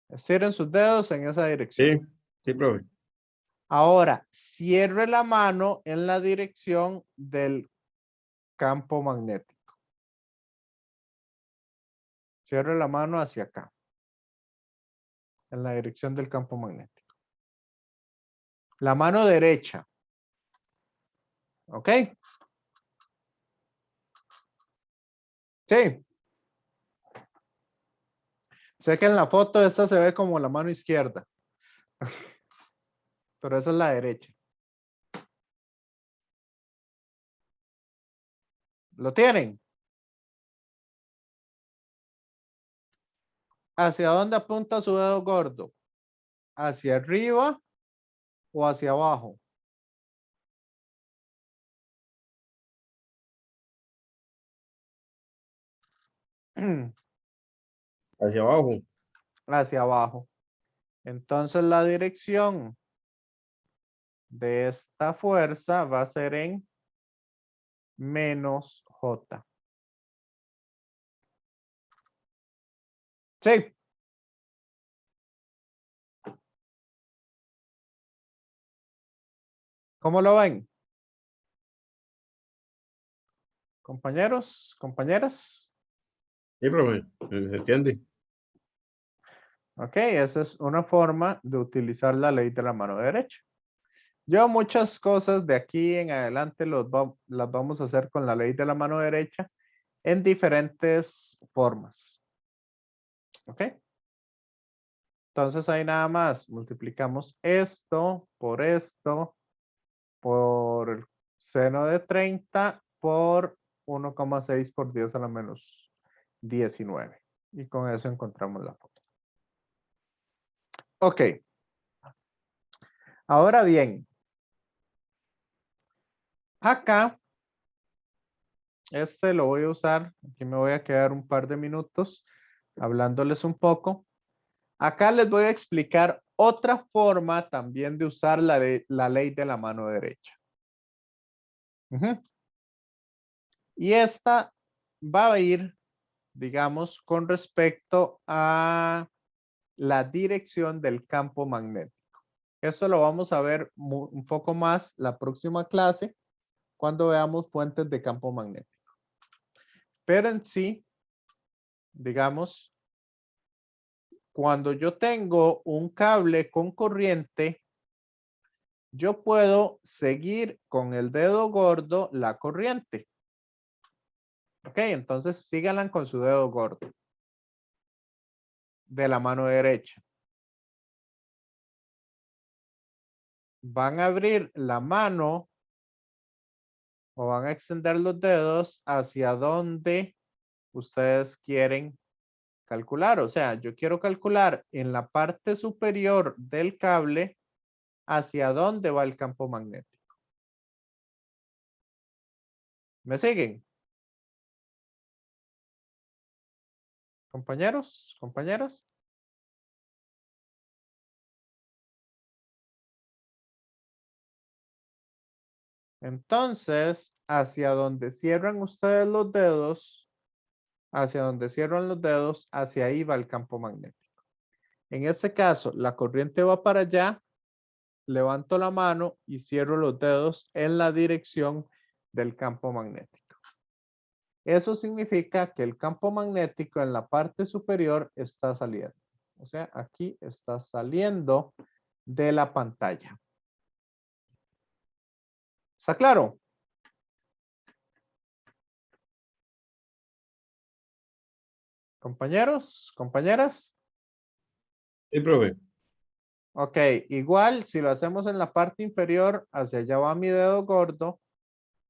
estiren sus dedos en esa dirección. Sí, sí, profe. Ahora, cierre la mano en la dirección del campo magnético. Cierre la mano hacia acá, en la dirección del campo magnético. La mano derecha. ¿Ok? Sí. Sé que en la foto esta se ve como la mano izquierda, pero esa es la derecha. ¿Lo tienen? ¿Hacia dónde apunta su dedo gordo? ¿Hacia arriba o hacia abajo? Hacia abajo. Hacia abajo. Entonces la dirección de esta fuerza va a ser en menos J. Sí. ¿Cómo lo ven? Compañeros, compañeras. Sí, profe. ¿Se entiende? Ok, esa es una forma de utilizar la ley de la mano derecha. Yo muchas cosas de aquí en adelante las vamos a hacer con la ley de la mano derecha en diferentes formas. ¿Ok? Entonces ahí nada más multiplicamos esto por el seno de 30 por 1,6 por 10 a la menos 19. Y con eso encontramos la foto. Ok. Ahora bien, acá, este lo voy a usar. Aquí me voy a quedar un par de minutos hablándoles un poco. Acá les voy a explicar otra forma también de usar la ley de la mano derecha. Y esta va a ir, digamos, con respecto a la dirección del campo magnético. Eso lo vamos a ver un poco más la próxima clase cuando veamos fuentes de campo magnético. Pero en sí, digamos, cuando yo tengo un cable con corriente, yo puedo seguir con el dedo gordo la corriente. Ok, entonces síganla con su dedo gordo de la mano derecha. Van a abrir la mano o van a extender los dedos hacia donde ustedes quieren calcular. O sea, yo quiero calcular en la parte superior del cable hacia dónde va el campo magnético. ¿Me siguen? Compañeros, compañeras. Entonces, hacia donde cierran ustedes los dedos, hacia donde cierran los dedos, hacia ahí va el campo magnético. En este caso, la corriente va para allá, levanto la mano y cierro los dedos en la dirección del campo magnético. Eso significa que el campo magnético en la parte superior está saliendo. O sea, aquí está saliendo de la pantalla. ¿Está claro? Compañeros, compañeras. Sí, profe. Ok, igual si lo hacemos en la parte inferior, hacia allá va mi dedo gordo.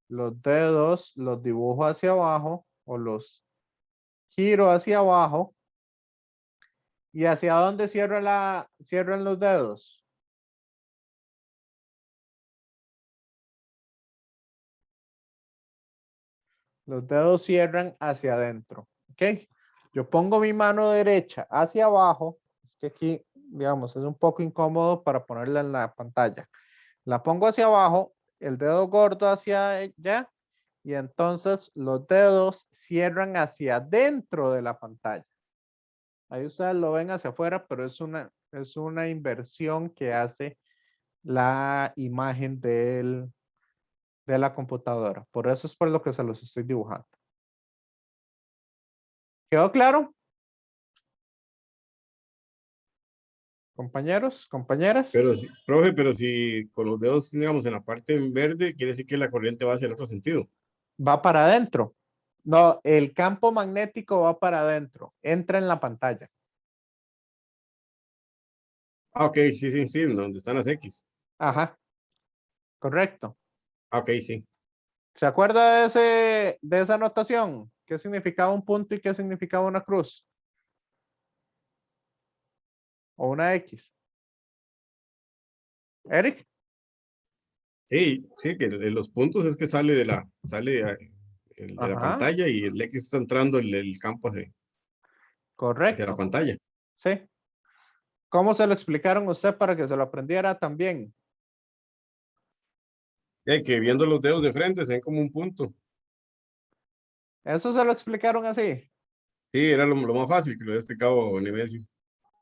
Los dedos los dibujo hacia abajo o los giro hacia abajo. ¿Y hacia dónde cierran los dedos? Los dedos cierran hacia adentro. ¿Ok? Yo pongo mi mano derecha hacia abajo. Es que aquí, digamos, es un poco incómodo para ponerla en la pantalla. La pongo hacia abajo, el dedo gordo hacia allá y entonces los dedos cierran hacia adentro de la pantalla. Ahí ustedes lo ven hacia afuera, pero es una inversión que hace la imagen de la computadora. Por eso es por lo que se los estoy dibujando. ¿Quedó claro? Compañeros, compañeras. Pero sí, profe, pero si con los dedos, digamos, en la parte en verde, quiere decir que la corriente va hacia el otro sentido. Va para adentro. No, el campo magnético va para adentro. Entra en la pantalla. Ah, ok, sí, sí, sí, donde están las X. Ajá, correcto. Ah, ok, sí. ¿Se acuerda de esa anotación? ¿Qué significaba un punto y qué significaba una cruz? O una X. Eric. Sí, sí, que los puntos es que sale de la Ajá, pantalla y el X está entrando el campo hacia la correcto. pantalla. Sí. ¿Cómo se lo explicaron a usted para que se lo aprendiera también? Y que viendo los dedos de frente se ven como un punto. Eso se lo explicaron así. Sí, era lo más fácil que lo había explicado Nemesio.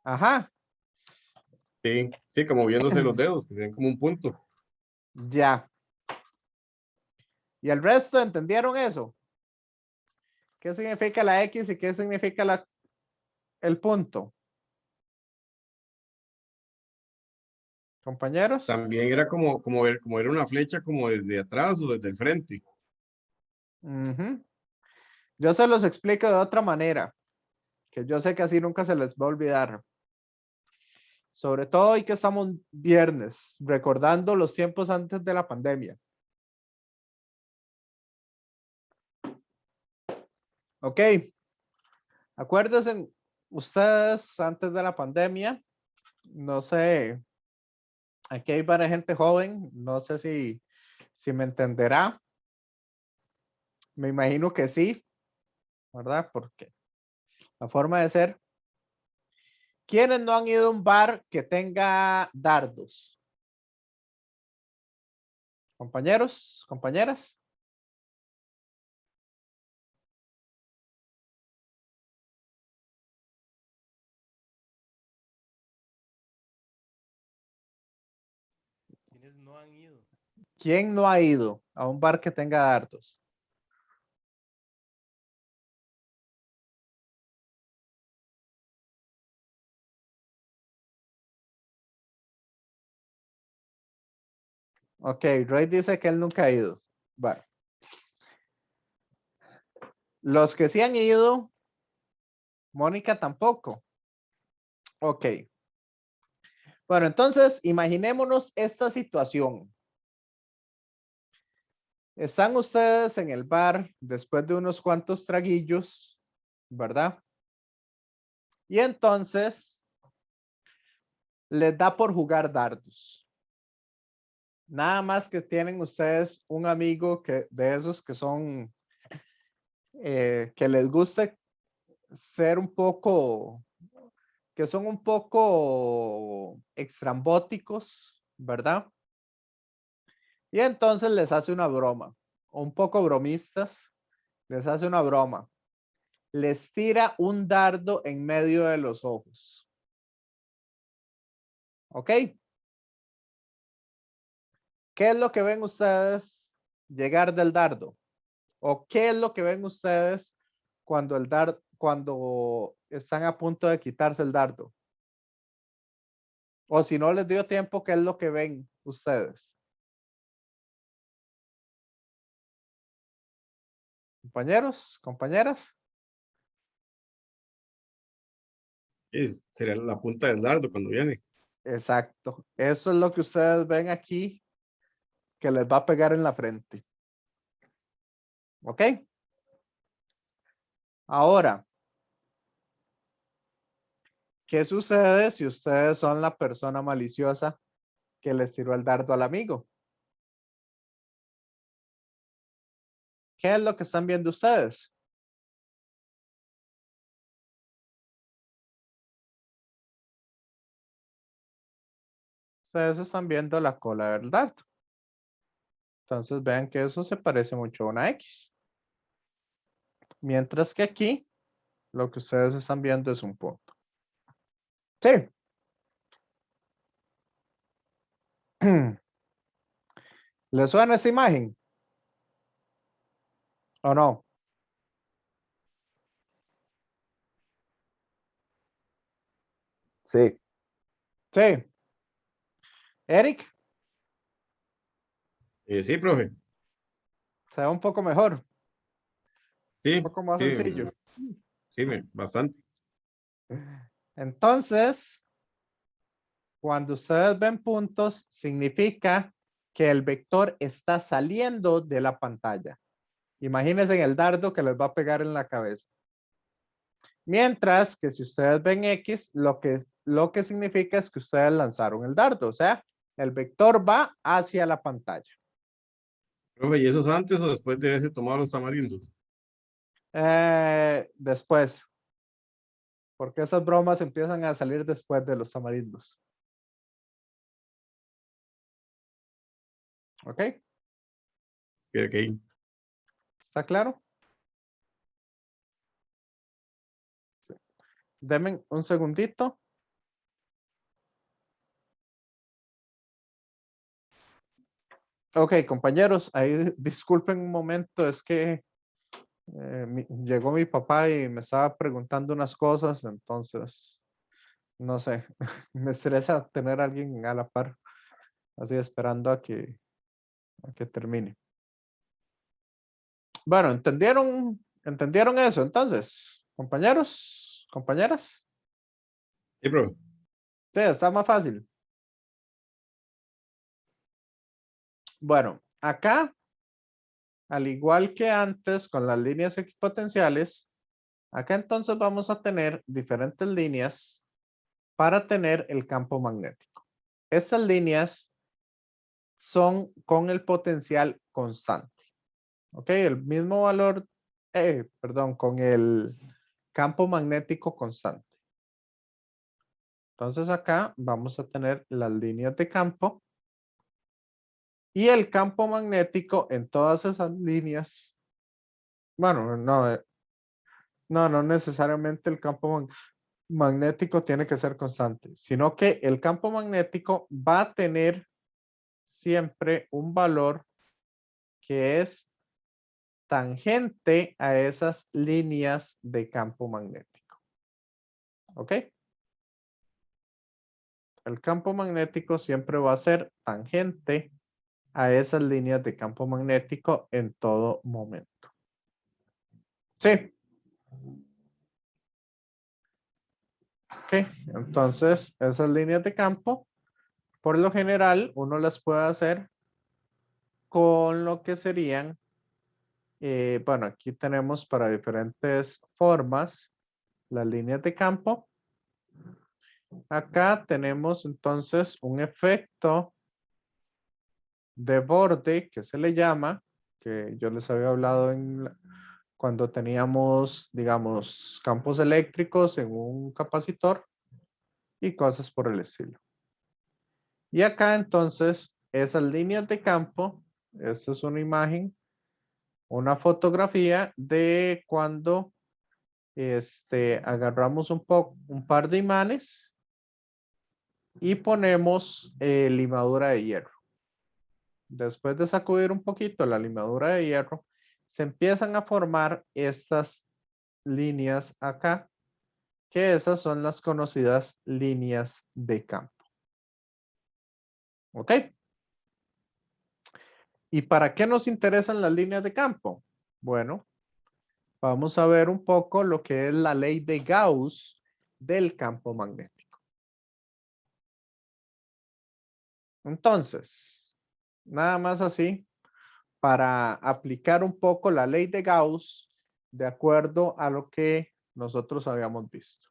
Ajá, Sí, sí, como viéndose los dedos, que se ven como un punto. ya. ¿Y el resto entendieron eso? ¿Qué significa la X y qué significa el punto? Compañeros. También era como ver, como era una flecha como desde atrás o desde el frente. Ujú. Yo se los explico de otra manera, que yo sé que así nunca se les va a olvidar. Sobre todo hoy que estamos viernes, recordando los tiempos antes de la pandemia. Ok, acuérdense ustedes antes de la pandemia, no sé, aquí hay varias gente joven, no sé si me entenderá. Me imagino que sí, ¿verdad? Porque la forma de ser. ¿Quiénes no han ido a un bar que tenga dardos? Compañeros, compañeras. ¿Quiénes no han ido? ¿Quién no ha ido a un bar que tenga dardos? Ok, Ray dice que él nunca ha ido. Bueno. Los que sí han ido, Mónica tampoco. Ok. Bueno, entonces imaginémonos esta situación. Están ustedes en el bar después de unos cuantos traguillos, ¿verdad? Y entonces les da por jugar dardos. Nada más que tienen ustedes un amigo que de esos que son, que les gusta ser un poco, que son un poco extrambóticos, ¿verdad? Y entonces les hace una broma, un poco bromistas, les hace una broma. Les tira un dardo en medio de los ojos. ¿Ok? ¿Qué es lo que ven ustedes llegar del dardo? ¿O qué es lo que ven ustedes cuando cuando están a punto de quitarse el dardo? O si no les dio tiempo, ¿qué es lo que ven ustedes? Compañeros, compañeras. Sería la punta del dardo cuando viene. Exacto. Eso es lo que ustedes ven aquí que les va a pegar en la frente. ¿Ok? Ahora, ¿qué sucede si ustedes son la persona maliciosa que les tiró el dardo al amigo? ¿Qué es lo que están viendo ustedes? Ustedes están viendo la cola del dardo. Entonces vean que eso se parece mucho a una X. Mientras que aquí, lo que ustedes están viendo es un punto. Sí. ¿Les suena esa imagen? ¿O no? Sí, Sí. Eric, Sí, profe. se ve un poco mejor, un Sí, poco más sí, sencillo. sí, bastante. Entonces, cuando ustedes ven puntos, significa que el vector está saliendo de la pantalla. Imagínense en el dardo que les va a pegar en la cabeza. Mientras que si ustedes ven X, lo que significa es que ustedes lanzaron el dardo. O sea, el vector va hacia la pantalla. Profe, ¿y eso es antes o después de haberse tomado los tamarindos? Después, porque esas bromas empiezan a salir después de los tamarindos. ¿Ok? Ok. ¿Está claro? Sí. Denme un segundito. Ok, compañeros, ahí disculpen un momento, es que llegó mi papá y me estaba preguntando unas cosas, entonces, no sé, me estresa tener a alguien a la par, así esperando a que termine. Bueno, ¿entendieron eso entonces, compañeros, compañeras? Sí, profe. Sí, está más fácil. Bueno, acá, al igual que antes con las líneas equipotenciales, acá entonces vamos a tener diferentes líneas para tener el campo magnético. Estas líneas son con el potencial constante. ¿Ok? El mismo valor, perdón, con el campo magnético constante. Entonces acá vamos a tener las líneas de campo y el campo magnético en todas esas líneas. Bueno, no necesariamente el campo magnético tiene que ser constante, sino que el campo magnético va a tener siempre un valor que es tangente a esas líneas de campo magnético. ¿Ok? El campo magnético siempre va a ser tangente a esas líneas de campo magnético en todo momento. Sí. Ok, entonces esas líneas de campo, por lo general, uno las puede hacer con lo que serían, bueno, aquí tenemos para diferentes formas las líneas de campo. Acá tenemos entonces un efecto de borde que se le llama, que yo les había hablado cuando teníamos, digamos, campos eléctricos en un capacitor y cosas por el estilo. Y acá entonces esas líneas de campo, esta es una imagen, una fotografía de cuando agarramos un par de imanes y ponemos limadura de hierro. Después de sacudir un poquito la limadura de hierro, se empiezan a formar estas líneas acá, que esas son las conocidas líneas de campo. ¿Ok? ¿Y para qué nos interesan las líneas de campo? Bueno, vamos a ver un poco lo que es la ley de Gauss del campo magnético. Entonces, nada más así, para aplicar un poco la ley de Gauss de acuerdo a lo que nosotros habíamos visto.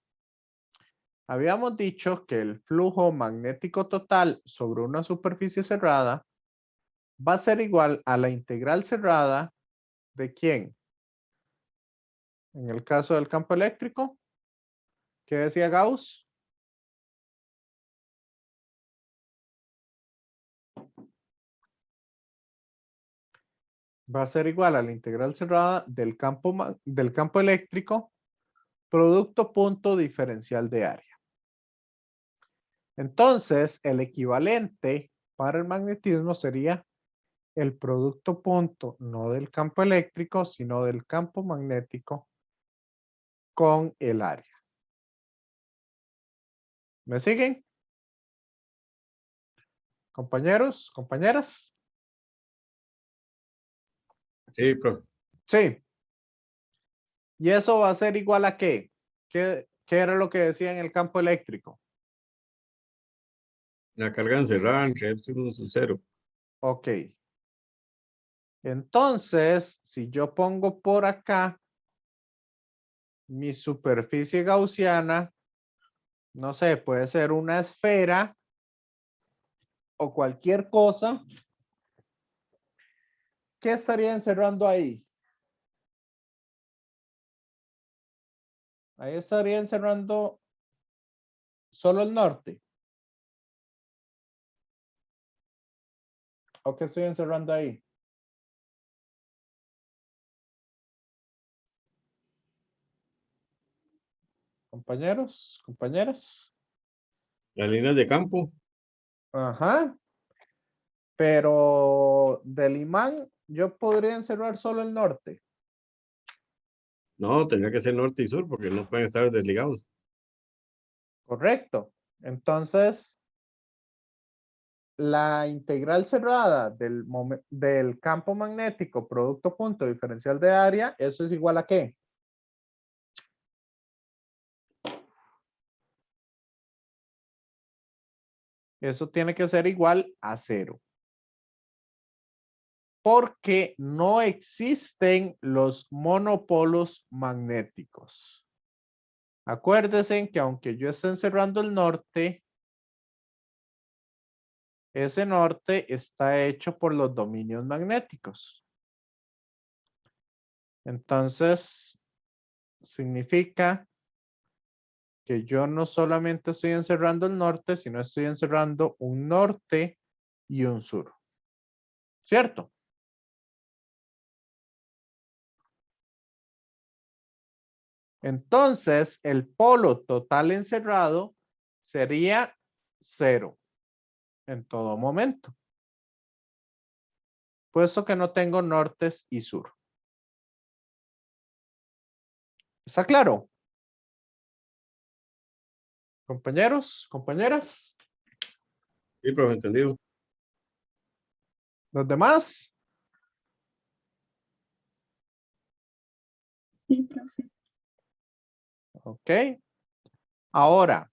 Habíamos dicho que el flujo magnético total sobre una superficie cerrada va a ser igual a la integral cerrada de ¿quién? En el caso del campo eléctrico, ¿qué decía Gauss? Va a ser igual a la integral cerrada del campo eléctrico, producto punto diferencial de área. Entonces, el equivalente para el magnetismo sería el producto punto, no del campo eléctrico, sino del campo magnético con el área. ¿Me siguen? Compañeros, compañeras. Sí, profe. Sí. ¿Y eso va a ser igual a qué? ¿Qué era lo que decía en el campo eléctrico? La carga encerrada entre epsilon sub 0. Ok. Entonces, si yo pongo por acá mi superficie gaussiana, no sé, puede ser una esfera o cualquier cosa, ¿qué estaría encerrando ahí? Ahí estaría encerrando solo el norte. ¿O qué estoy encerrando ahí? Compañeros, compañeras. Las líneas de campo. Ajá. Pero del imán yo podría encerrar solo el norte. No, tendría que ser norte y sur porque no pueden estar desligados. Correcto. Entonces, la integral cerrada del campo magnético producto punto diferencial de área, ¿eso es igual a qué? Eso tiene que ser igual a 0. Porque no existen los monopolos magnéticos. Acuérdense que aunque yo esté encerrando el norte, ese norte está hecho por los dominios magnéticos. Entonces, significa que yo no solamente estoy encerrando el norte, sino estoy encerrando un norte y un sur. ¿Cierto? Entonces, el polo total encerrado sería 0 en todo momento, puesto que no tengo nortes y sur. ¿Está claro? Compañeros, compañeras. Sí, profe, entendido. ¿Los demás? Sí, profe. ¿Ok? Ahora,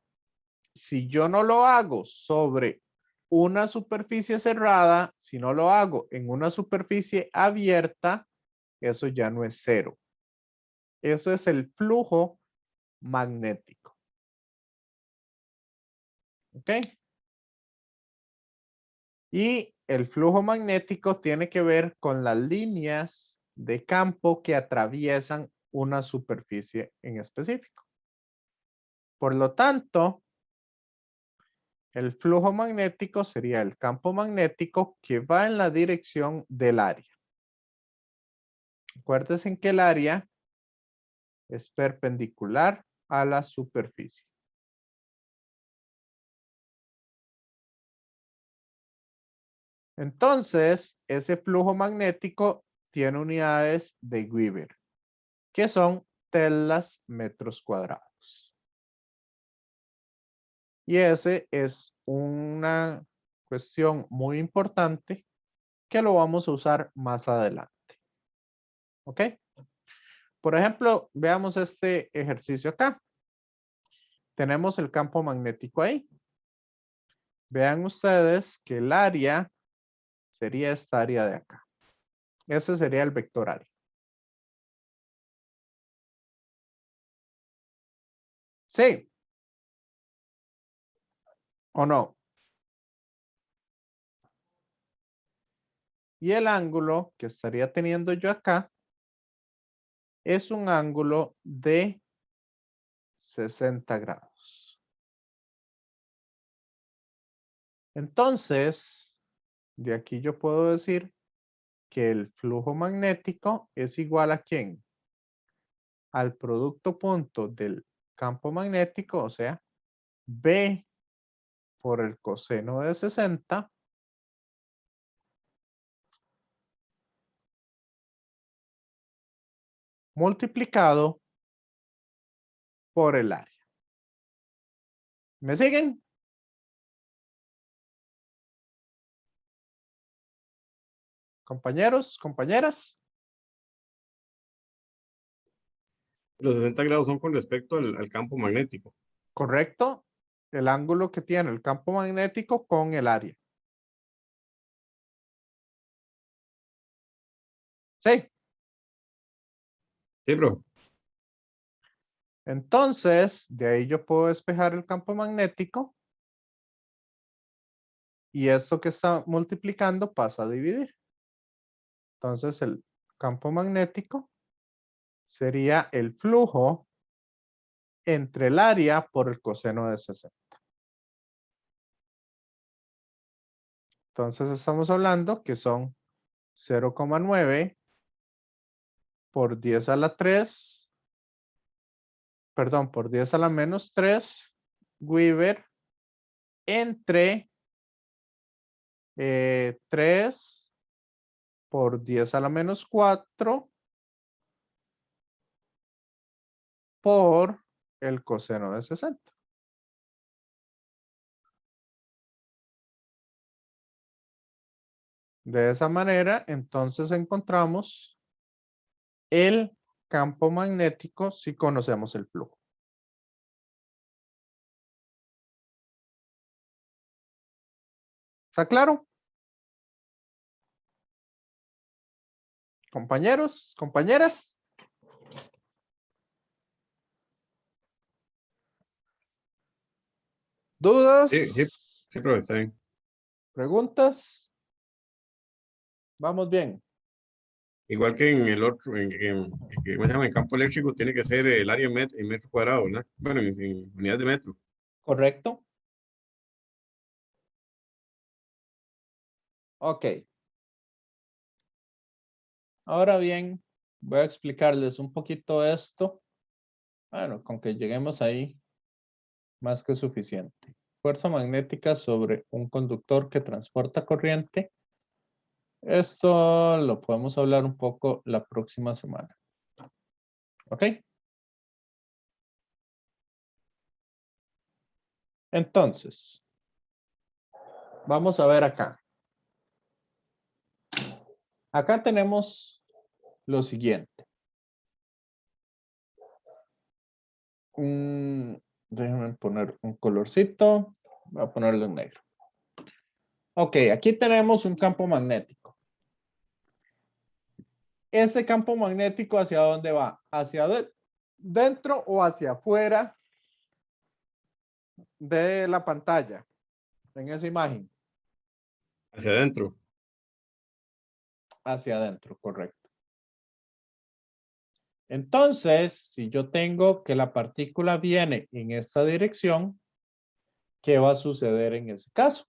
si yo no lo hago sobre una superficie cerrada, si no lo hago en una superficie abierta, eso ya no es cero. Eso es el flujo magnético. ¿Ok? Y el flujo magnético tiene que ver con las líneas de campo que atraviesan una superficie en específico. Por lo tanto, el flujo magnético sería el campo magnético que va en la dirección del área. Acuérdense que el área es perpendicular a la superficie. Entonces, ese flujo magnético tiene unidades de Weber, que son telas metros cuadrados. Y ese es una cuestión muy importante que lo vamos a usar más adelante. ¿Ok? Por ejemplo, veamos este ejercicio acá. Tenemos el campo magnético ahí. Vean ustedes que el área sería esta área de acá. Ese sería el vector área. ¿Sí? ¿O no? Y el ángulo que estaría teniendo yo acá es un ángulo de 60 grados. Entonces, de aquí yo puedo decir que el flujo magnético es igual a ¿quién? Al producto punto del campo magnético, o sea, B por el coseno de 60 multiplicado por el área. ¿Me siguen? Compañeros, compañeras. Los 60 grados son con respecto al campo magnético. Correcto. El ángulo que tiene el campo magnético con el área. Sí. Sí, bro. Entonces, de ahí yo puedo despejar el campo magnético y esto que está multiplicando pasa a dividir. Entonces, el campo magnético sería el flujo entre el área por el coseno de 60. Entonces, estamos hablando que son 0,9 por 10 a la 3, perdón, por 10 a la menos 3 Weber entre 3 por 10 a la menos 4 por el coseno de 60. De esa manera, entonces encontramos el campo magnético si conocemos el flujo. ¿Está claro? Compañeros, compañeras. ¿Dudas? Sí, bro, está bien. ¿Preguntas? Vamos bien. Igual que en el otro, ¿cómo se llama? En campo eléctrico tiene que ser el área en metro cuadrado, ¿verdad? Bueno, en unidades de metro. ¿Correcto? Ok. Ahora bien, voy a explicarles un poquito esto. Bueno, con que lleguemos ahí, más que suficiente. Fuerza magnética sobre un conductor que transporta corriente. Esto lo podemos hablar un poco la próxima semana. ¿Ok? Entonces, vamos a ver acá. Acá tenemos lo siguiente. Déjenme poner un colorcito. Voy a ponerlo en negro. Ok, aquí tenemos un campo magnético. ¿Ese campo magnético hacia dónde va? ¿Hacia dentro o hacia afuera de la pantalla? En esa imagen. Hacia adentro. Hacia adentro, correcto. Entonces, si yo tengo que la partícula viene en esa dirección, ¿qué va a suceder en ese caso?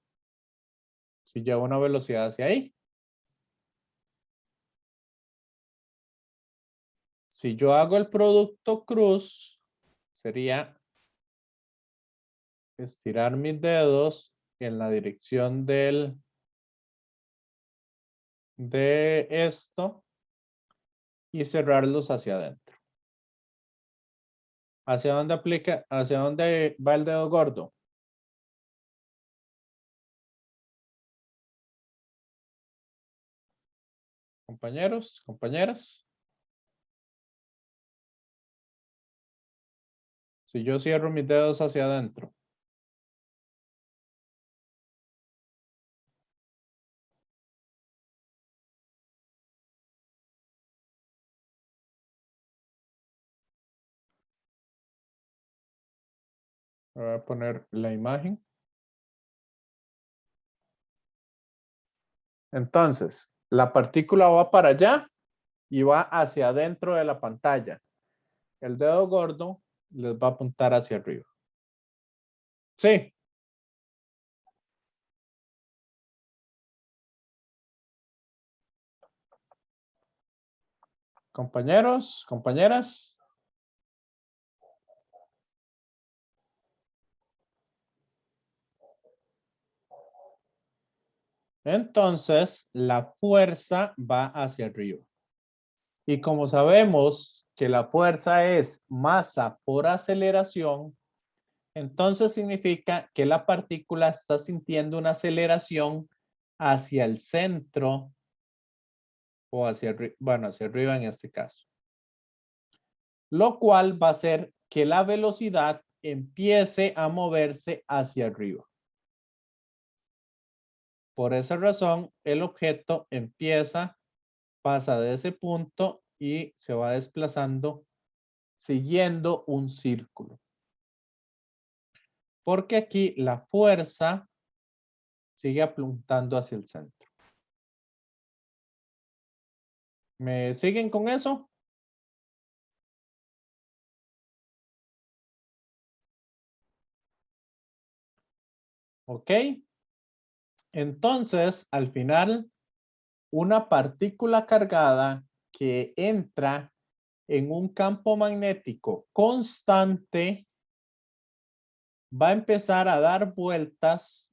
Si lleva una velocidad hacia ahí. Si yo hago el producto cruz, sería estirar mis dedos en la dirección de esto y cerrarlos hacia adentro. ¿Hacia dónde aplica? ¿Hacia dónde va el dedo gordo? Compañeros, compañeras. Si yo cierro mis dedos hacia adentro. Voy a poner la imagen. Entonces, la partícula va para allá y va hacia adentro de la pantalla. El dedo gordo les va a apuntar hacia arriba. Sí. Compañeros, compañeras. Entonces, la fuerza va hacia arriba. Y como sabemos que la fuerza es masa por aceleración, entonces significa que la partícula está sintiendo una aceleración hacia el centro o hacia arriba, bueno, hacia arriba en este caso. Lo cual va a hacer que la velocidad empiece a moverse hacia arriba. Por esa razón, el objeto pasa de ese punto y se va desplazando siguiendo un círculo. Porque aquí la fuerza sigue apuntando hacia el centro. ¿Me siguen con eso? Ok. Entonces, al final, una partícula cargada que entra en un campo magnético constante va a empezar a dar vueltas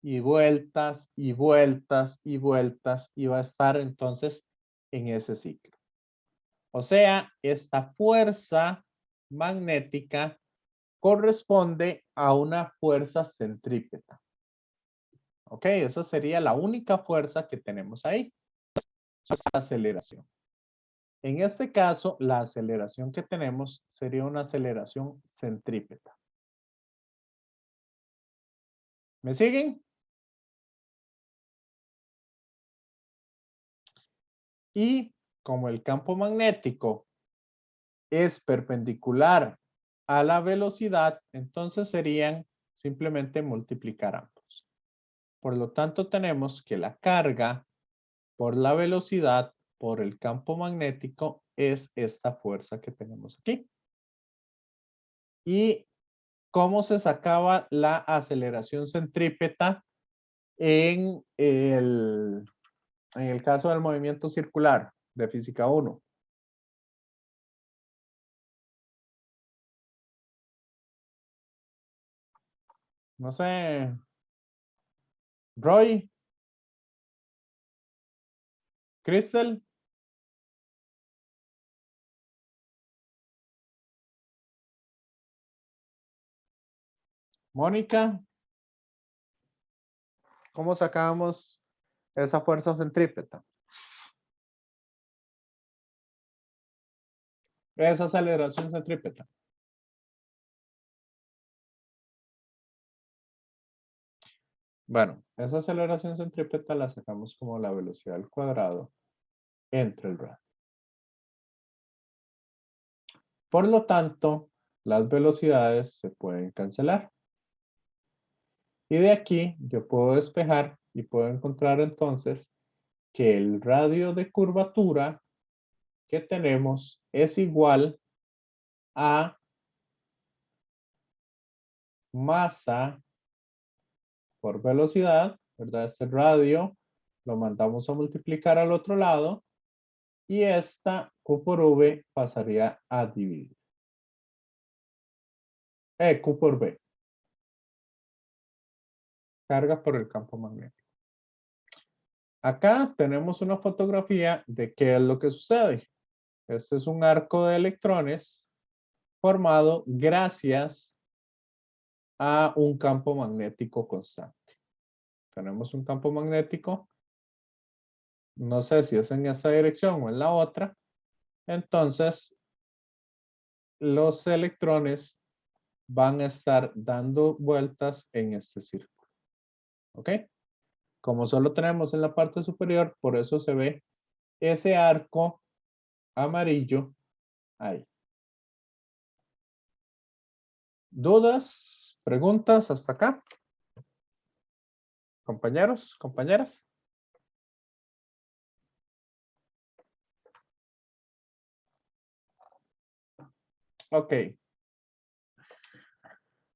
y vueltas y vueltas y vueltas y va a estar entonces en ese ciclo. O sea, esta fuerza magnética corresponde a una fuerza centrípeta. Ok, esa sería la única fuerza que tenemos ahí. Es la aceleración. En este caso, la aceleración que tenemos sería una aceleración centrípeta. ¿Me siguen? Y como el campo magnético es perpendicular a la velocidad, entonces serían simplemente multiplicar ambos. Por lo tanto, tenemos que la carga por la velocidad por el campo magnético es esta fuerza que tenemos aquí. ¿Y cómo se sacaba la aceleración centrípeta en el caso del movimiento circular de física 1? No sé. Roy. Crystal. Mónica. ¿Cómo sacábamos esa fuerza centrípeta? Es aceleración centrípeta. Bueno, esa aceleración centrípeta la sacamos como la velocidad al cuadrado entre el radio. Por lo tanto, las velocidades se pueden cancelar. Y de aquí yo puedo despejar y puedo encontrar entonces que el radio de curvatura que tenemos es igual a masa por velocidad, ¿verdad? Este radio lo mandamos a multiplicar al otro lado y esta Q por V pasaría a dividir. Q por V. Carga por el campo magnético. Acá tenemos una fotografía de qué es lo que sucede. Este es un arco de electrones formado gracias a un campo magnético constante. Tenemos un campo magnético, no sé si es en esta dirección o en la otra. Entonces, los electrones van a estar dando vueltas en este círculo. ¿Ok? Como solo tenemos en la parte superior, por eso se ve ese arco amarillo ahí. ¿Dudas? ¿Preguntas hasta acá? Compañeros, compañeras. Ok.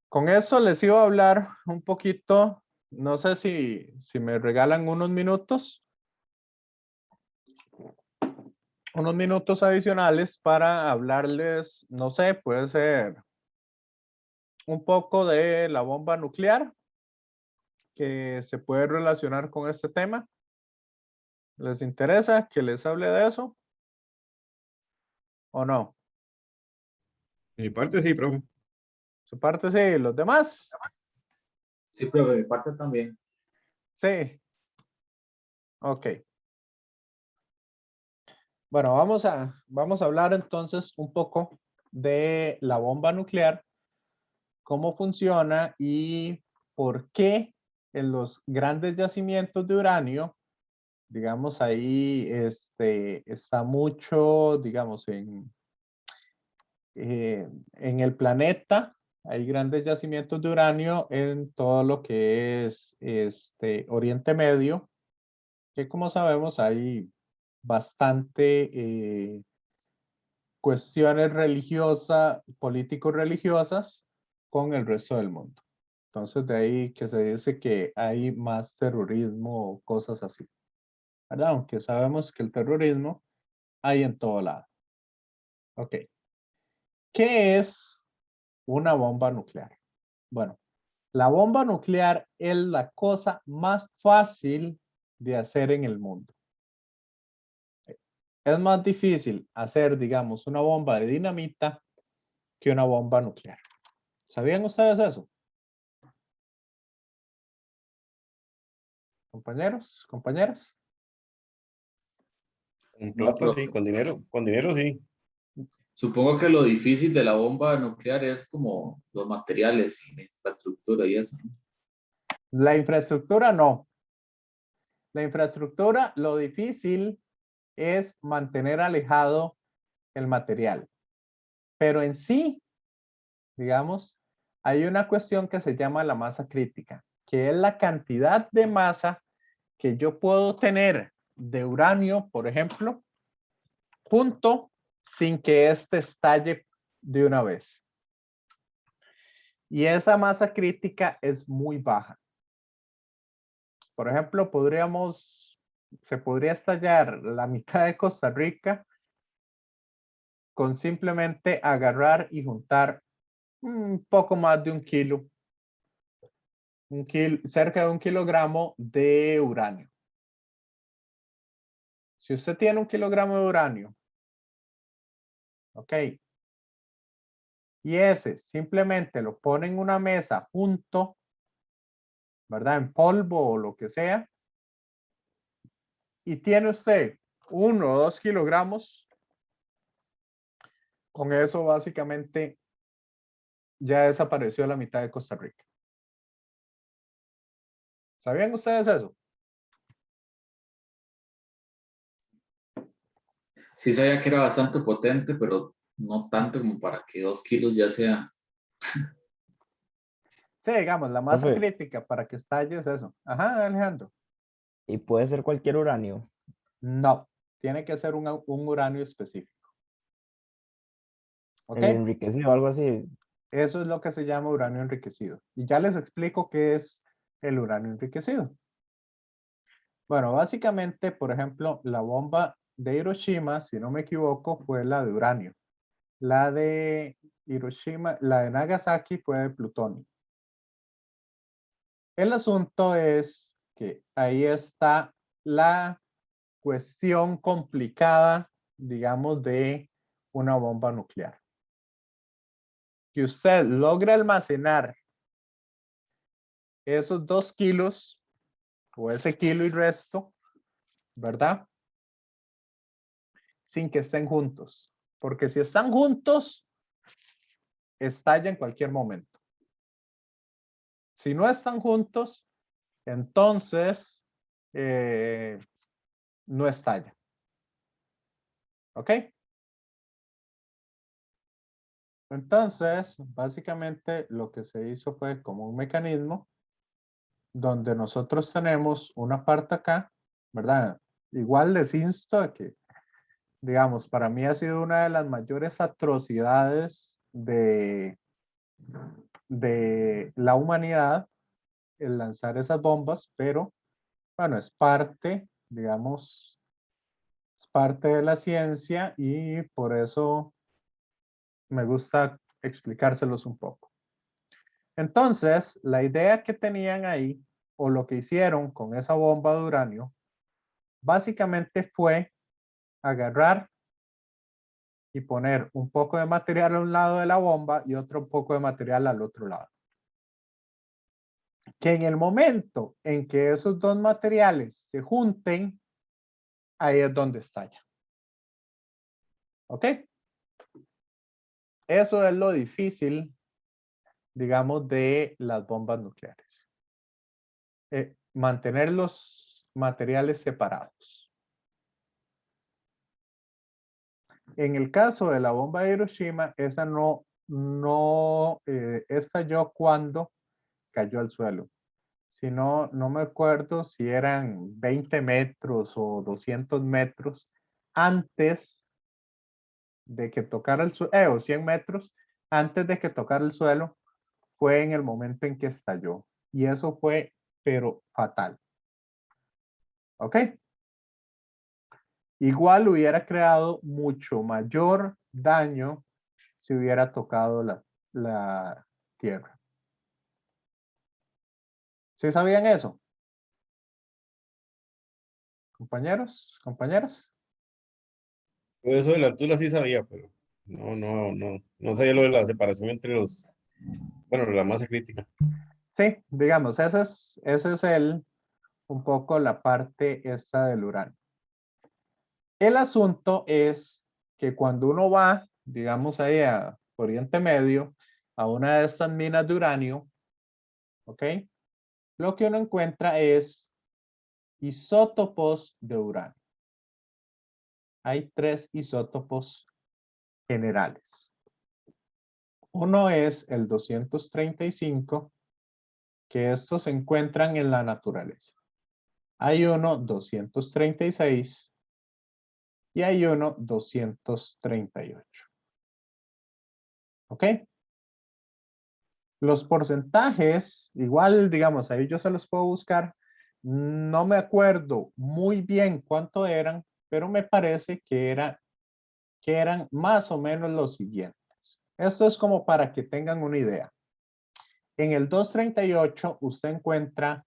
Con eso les iba a hablar un poquito, no sé si me regalan unos minutos adicionales para hablarles, no sé, puede ser un poco de la bomba nuclear que se puede relacionar con este tema. ¿Les interesa que les hable de eso? ¿O no? De mi parte sí, profe. Su parte sí, los demás. Sí, pero de mi parte también. Sí. Ok. Bueno, vamos a hablar entonces un poco de la bomba nuclear, cómo funciona y por qué en los grandes yacimientos de uranio, digamos ahí está mucho, digamos, en el planeta. Hay grandes yacimientos de uranio en todo lo que es Oriente Medio, que como sabemos hay bastante cuestiones religiosas, político-religiosas con el resto del mundo. Entonces de ahí que se dice que hay más terrorismo o cosas así, ¿verdad? Aunque sabemos que el terrorismo hay en todo lado. Ok. ¿Qué es una bomba nuclear? Bueno, la bomba nuclear es la cosa más fácil de hacer en el mundo. Es más difícil hacer, digamos, una bomba de dinamita que una bomba nuclear. ¿Sabían ustedes eso? Compañeros, compañeras. Con No, plata sí, con dinero sí. supongo que lo difícil de la bomba nuclear es como los materiales y la infraestructura y eso, ¿no? La infraestructura no. La infraestructura, lo difícil es mantener alejado el material. Pero en sí, digamos, hay una cuestión que se llama la masa crítica, que es la cantidad de masa que yo puedo tener de uranio, por ejemplo, junto sin que éste estalle de una vez. Y esa masa crítica es muy baja. Por ejemplo, se podría estallar la mitad de Costa Rica con simplemente agarrar y juntar un poco más de un kilo, cerca de 1 kilogramo de uranio. Si usted tiene 1 kilogramo de uranio, ok, y ese simplemente lo pone en una mesa junto, ¿verdad? En polvo o lo que sea, y tiene usted 1 o 2 kilogramos, Con eso básicamente ya desapareció la mitad de Costa Rica. ¿Sabían ustedes eso? Sí sabía que era bastante potente, pero no tanto como para que 2 kilos ya sea. Sí, digamos, la masa Profe, crítica para que estalle es eso. Ajá, Alejandro. y puede ser cualquier uranio. No, tiene que ser un uranio específico. ¿Ok? El enriquecido, algo así. Eso es lo que se llama uranio enriquecido. Y ya les explico qué es el uranio enriquecido. Bueno, básicamente, por ejemplo, la bomba de Hiroshima, si no me equivoco, fue la de uranio. La de Hiroshima, la de Nagasaki fue de plutonio. El asunto es que ahí está la cuestión complicada, digamos, de una bomba nuclear. Que usted logre almacenar esos 2 kilos o ese kilo y resto, ¿verdad? Sin que estén juntos. Porque si están juntos, estalla en cualquier momento. Si no están juntos, entonces no estalla. ¿Ok? Entonces, básicamente lo que se hizo fue como un mecanismo donde nosotros tenemos una parte acá, ¿verdad? Igual les insto a que, digamos, para mí ha sido una de las mayores atrocidades de la humanidad el lanzar esas bombas, pero bueno, es parte, digamos, es parte de la ciencia y por eso me gusta explicárselos un poco. Entonces, la idea que tenían ahí, o lo que hicieron con esa bomba de uranio, básicamente fue agarrar y poner un poco de material a un lado de la bomba y otro poco de material al otro lado. Que en el momento en que esos dos materiales se junten, ahí es donde estalla. ¿Ok? Eso es lo difícil, digamos, de las bombas nucleares. Mantener los materiales separados. En el caso de la bomba de Hiroshima, esa no estalló cuando cayó al suelo. Si no, no me acuerdo si eran 20 metros o 200 metros antes de que tocara el suelo, o 100 metros antes de que tocara el suelo, fue en el momento en que estalló. Y eso fue, pero fatal. ¿Ok? Igual hubiera creado mucho mayor daño si hubiera tocado la tierra. ¿Sí sabían eso? Compañeros, compañeras. Todo eso de la altura sí sabía, pero no sabía lo de la separación entre los, bueno, la masa crítica. Sí, digamos, ese es un poco la parte esta del uranio. El asunto es que cuando uno va, digamos ahí a Oriente Medio, a una de estas minas de uranio, ¿ok? Lo que uno encuentra es isótopos de uranio. Hay 3 isótopos generales. Uno es el 235, que estos se encuentran en la naturaleza. Hay uno 236 y hay uno 238. ¿Ok? Los porcentajes, igual, digamos, ahí yo se los puedo buscar. No me acuerdo muy bien cuánto eran, pero me parece que eran más o menos los siguientes. Esto es como para que tengan una idea. En el 238 usted encuentra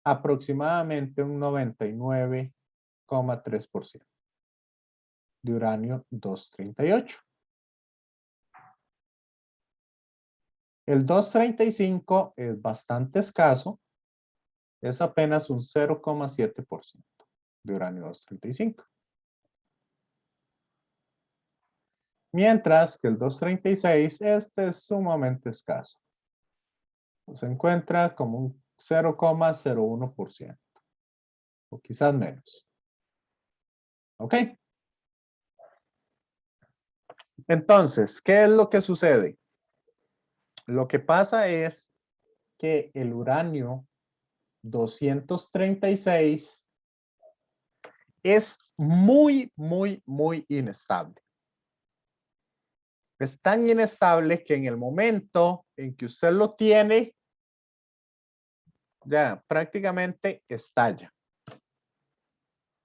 aproximadamente un 99,3% de uranio 238. El 235 es bastante escaso, es apenas un 0,7% de uranio 235. Mientras que el 236, este es sumamente escaso. Se encuentra como un 0,01%. O quizás menos. ¿Ok? Entonces, ¿qué es lo que sucede? Lo que pasa es que el uranio 236 es muy, muy, muy inestable. Es tan inestable que en el momento en que usted lo tiene, ya prácticamente estalla.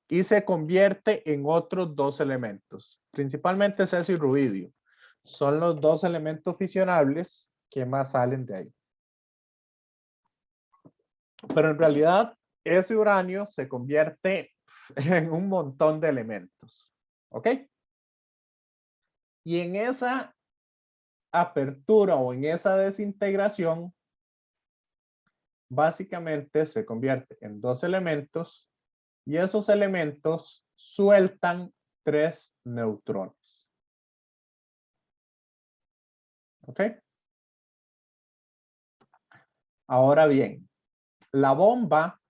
Y se convierte en otros dos elementos, principalmente cesio y rubidio. Son los dos elementos fisionables que más salen de ahí. Pero en realidad, ese uranio se convierte en un montón de elementos. ¿Ok? Y en esa apertura o en esa desintegración, básicamente se convierte en dos elementos y esos elementos sueltan 3 neutrones. ¿Ok? Ahora bien, la bomba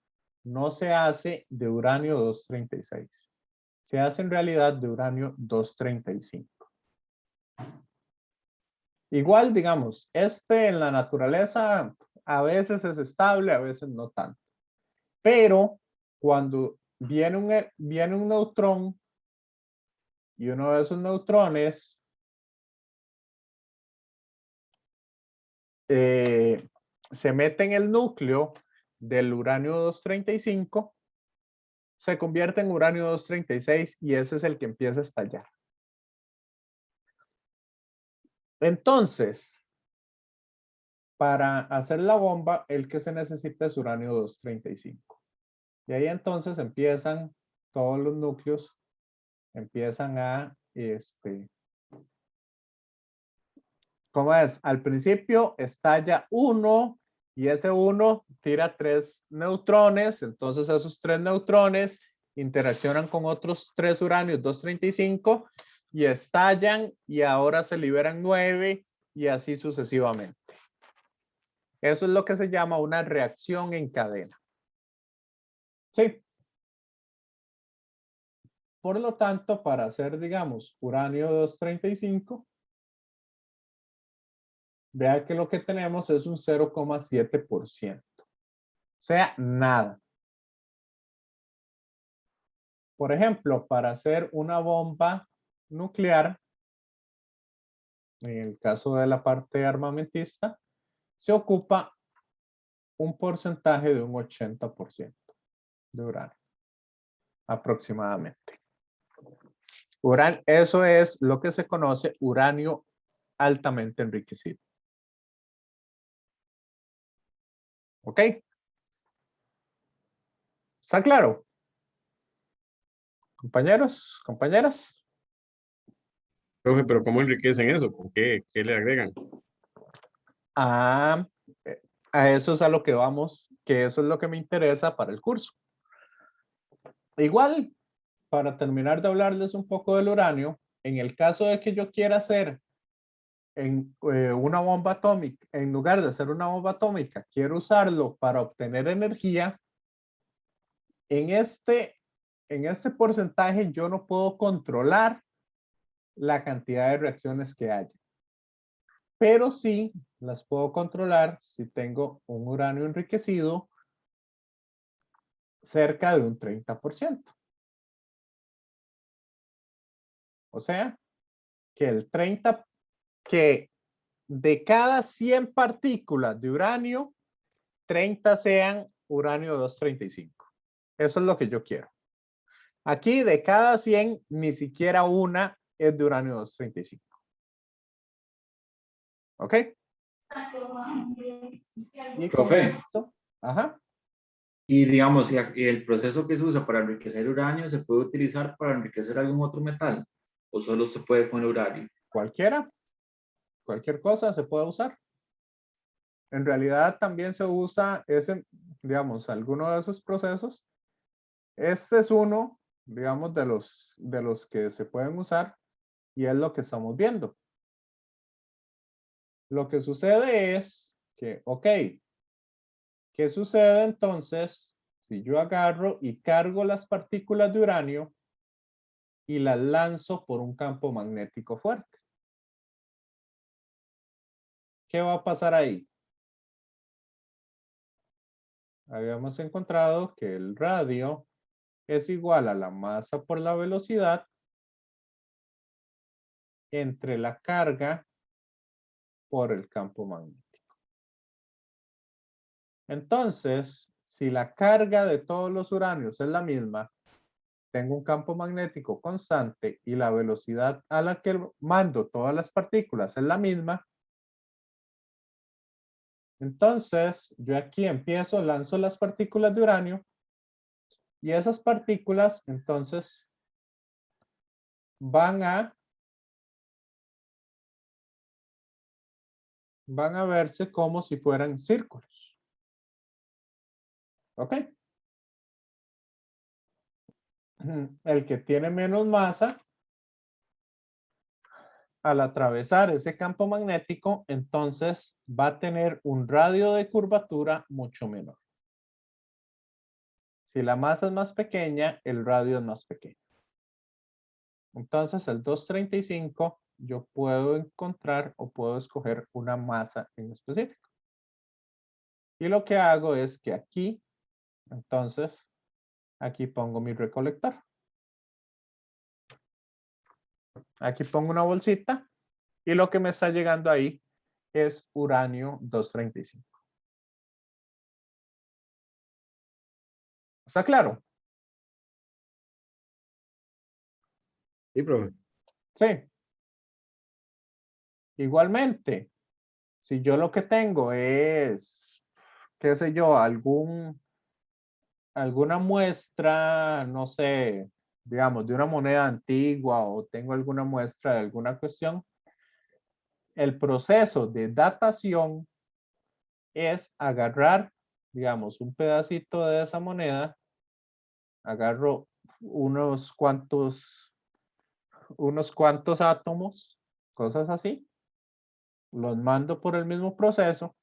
no se hace de uranio 236. Se hace en realidad de uranio 235. Igual, digamos, en la naturaleza a veces es estable, a veces no tanto. Pero cuando viene un neutrón y uno de esos neutrones se mete en el núcleo del uranio 235, se convierte en uranio 236 y ese es el que empieza a estallar. Entonces, para hacer la bomba, el que se necesita es uranio 235. Y ahí entonces empiezan todos los núcleos, empiezan a, ¿cómo es? Al principio estalla uno y ese uno tira 3 neutrones, entonces esos 3 neutrones interaccionan con otros 3 uranios 235 y estallan y ahora se liberan 9 y así sucesivamente. Eso es lo que se llama una reacción en cadena. Sí. Por lo tanto, para hacer, digamos, uranio 235, vea que lo que tenemos es un 0,7%. O sea, nada. Por ejemplo, para hacer una bomba nuclear, en el caso de la parte armamentista, se ocupa un porcentaje de un 80% de uranio, aproximadamente. Eso es lo que se conoce uranio altamente enriquecido. ¿Ok? ¿Está claro? Compañeros, compañeras. Profe, pero ¿cómo enriquecen eso? ¿Con qué le agregan? A eso es a lo que vamos, que eso es lo que me interesa para el curso. Igual, para terminar de hablarles un poco del uranio, en el caso de que yo quiera hacer una bomba atómica, en lugar de hacer una bomba atómica, quiero usarlo para obtener energía, en este porcentaje yo no puedo controlar la cantidad de reacciones que haya. Pero sí las puedo controlar si tengo un uranio enriquecido cerca de un 30%. O sea, que de cada 100 partículas de uranio, 30 sean uranio 235. Eso es lo que yo quiero. Aquí de cada 100, ni siquiera una es de uranio 235. ¿Ok? Y con Profe. esto, ajá. Y digamos, y el proceso que se usa para enriquecer uranio se puede utilizar para enriquecer algún otro metal, o solo se puede con el uranio. Cualquier cosa se puede usar. En realidad también se usa digamos, alguno de esos procesos. Este es uno, digamos, de los que se pueden usar. Y es lo que estamos viendo. Lo que sucede es que, ok, ¿qué sucede entonces si yo agarro y cargo las partículas de uranio y las lanzo por un campo magnético fuerte? ¿Qué va a pasar ahí? Habíamos encontrado que el radio es igual a la masa por la velocidad entre la carga por el campo magnético. Entonces, si la carga de todos los uranios es la misma, tengo un campo magnético constante y la velocidad a la que mando todas las partículas es la misma, entonces yo aquí empiezo, lanzo las partículas de uranio y esas partículas entonces van a verse como si fueran círculos. ¿Ok? El que tiene menos masa, al atravesar ese campo magnético, entonces va a tener un radio de curvatura mucho menor. Si la masa es más pequeña, el radio es más pequeño. Entonces, el 235, yo puedo encontrar o puedo escoger una masa en específico. Y lo que hago es que aquí, entonces, aquí pongo mi recolector. Aquí pongo una bolsita y lo que me está llegando ahí es uranio 235. ¿Está claro? Sí, profe. Sí. Igualmente, si yo lo que tengo es, qué sé yo, alguna muestra, no sé, digamos, de una moneda antigua o tengo alguna muestra de alguna cuestión, el proceso de datación es agarrar, digamos, un pedacito de esa moneda, agarro unos cuantos átomos, cosas así, los mando por el mismo proceso.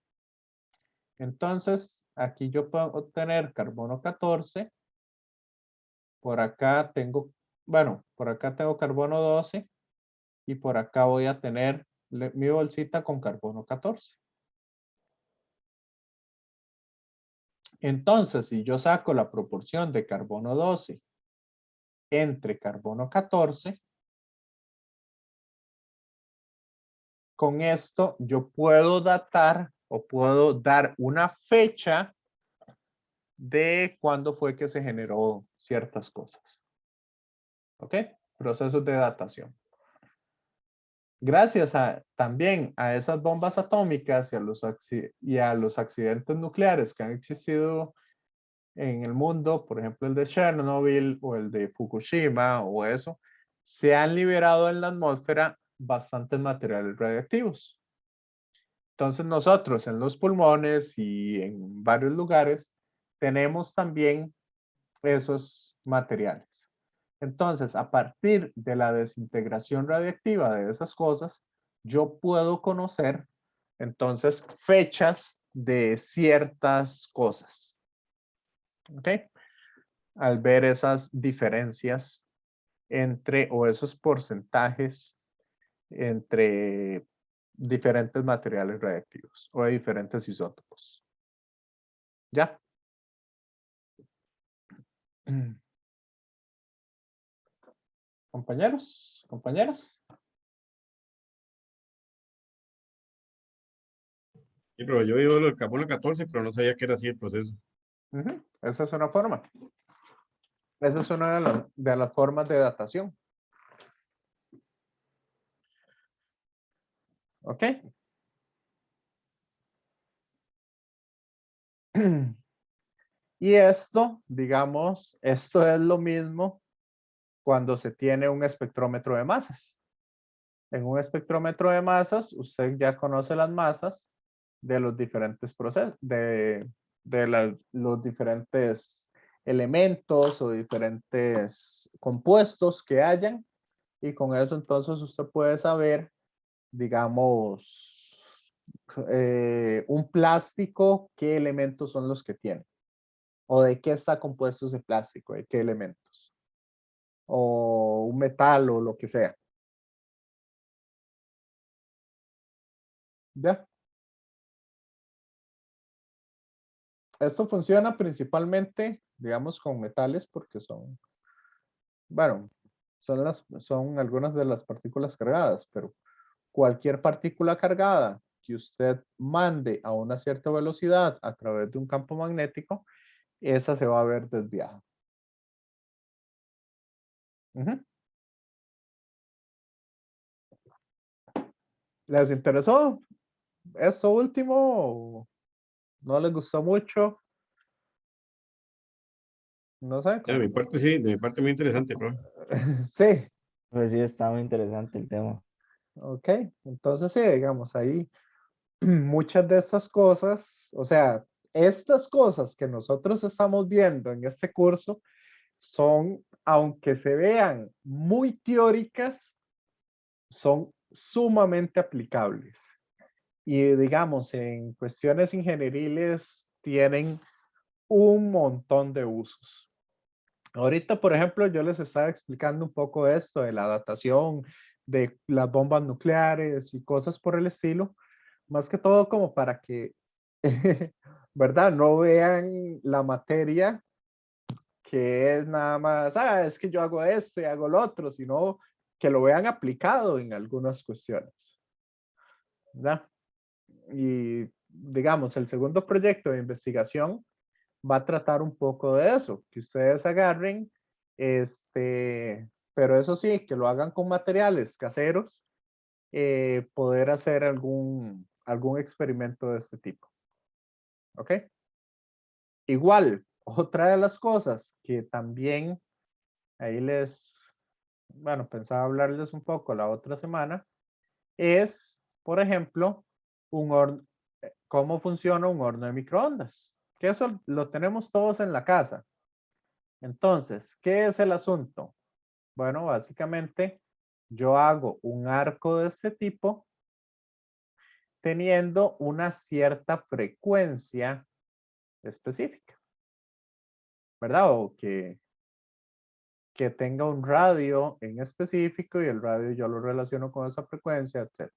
Entonces, aquí yo puedo obtener carbono 14. Por acá tengo, bueno, por acá tengo carbono 12 y por acá voy a tener mi bolsita con carbono 14. Entonces, si yo saco la proporción de carbono 12 entre carbono 14, con esto yo puedo datar o puedo dar una fecha de cuándo fue que se generó ciertas cosas. ¿Ok? Procesos de datación. Gracias también a esas bombas atómicas y a los accidentes nucleares que han existido en el mundo, por ejemplo el de Chernobyl o el de Fukushima o eso, se han liberado en la atmósfera bastantes materiales radiactivos. Entonces nosotros en los pulmones y en varios lugares tenemos también esos materiales. Entonces, a partir de la desintegración radiactiva de esas cosas, yo puedo conocer entonces fechas de ciertas cosas. ¿Ok? Al ver esas diferencias entre, o esos porcentajes entre diferentes materiales radiactivos o de diferentes isótopos. ¿Ya? Compañeros, compañeras. Sí, profe, yo digo lo del carbono 14, pero no sabía que era así el proceso. Esa es una forma. Esa es una de las formas de datación. ¿Ok? Y esto, digamos, esto es lo mismo cuando se tiene un espectrómetro de masas. En un espectrómetro de masas, usted ya conoce las masas de los diferentes procesos, de los diferentes elementos o diferentes compuestos que hayan. y con eso entonces usted puede saber, digamos, un plástico, qué elementos son los que tiene, o de qué está compuesto ese plástico, de qué elementos, o un metal o lo que sea. ¿Ya? Esto funciona principalmente, digamos, con metales porque son, bueno, son algunas de las partículas cargadas, pero cualquier partícula cargada que usted mande a una cierta velocidad a través de un campo magnético, esa se va a ver desviada. Ujú. ¿Les interesó esto último o no les gustó mucho? No sé. De mi parte sí, de mi parte muy interesante, profe. Sí, Pues sí, está muy interesante el tema. ok. Entonces sí, digamos, ahí muchas de estas cosas, o sea, estas cosas que nosotros estamos viendo en este curso son, aunque se vean muy teóricas, son sumamente aplicables. Y digamos, en cuestiones ingenieriles tienen un montón de usos. Ahorita, por ejemplo, yo les estaba explicando un poco esto de la datación de las bombas nucleares y cosas por el estilo, más que todo como para que, ¿verdad? No vean la materia que es nada más, es que yo hago esto y hago lo otro, sino que lo vean aplicado en algunas cuestiones, ¿verdad? Y digamos, el segundo proyecto de investigación va a tratar un poco de eso, que ustedes agarren, pero eso sí, que lo hagan con materiales caseros, poder hacer algún experimento de este tipo. ¿Ok? Igual, otra de las cosas que también ahí bueno, pensaba hablarles un poco la otra semana, es, por ejemplo, cómo funciona un horno de microondas, que eso lo tenemos todos en la casa. Entonces, ¿qué es el asunto? Bueno, básicamente yo hago un arco de este tipo teniendo una cierta frecuencia específica, ¿verdad? O que tenga un radio en específico y el radio yo lo relaciono con esa frecuencia, etc.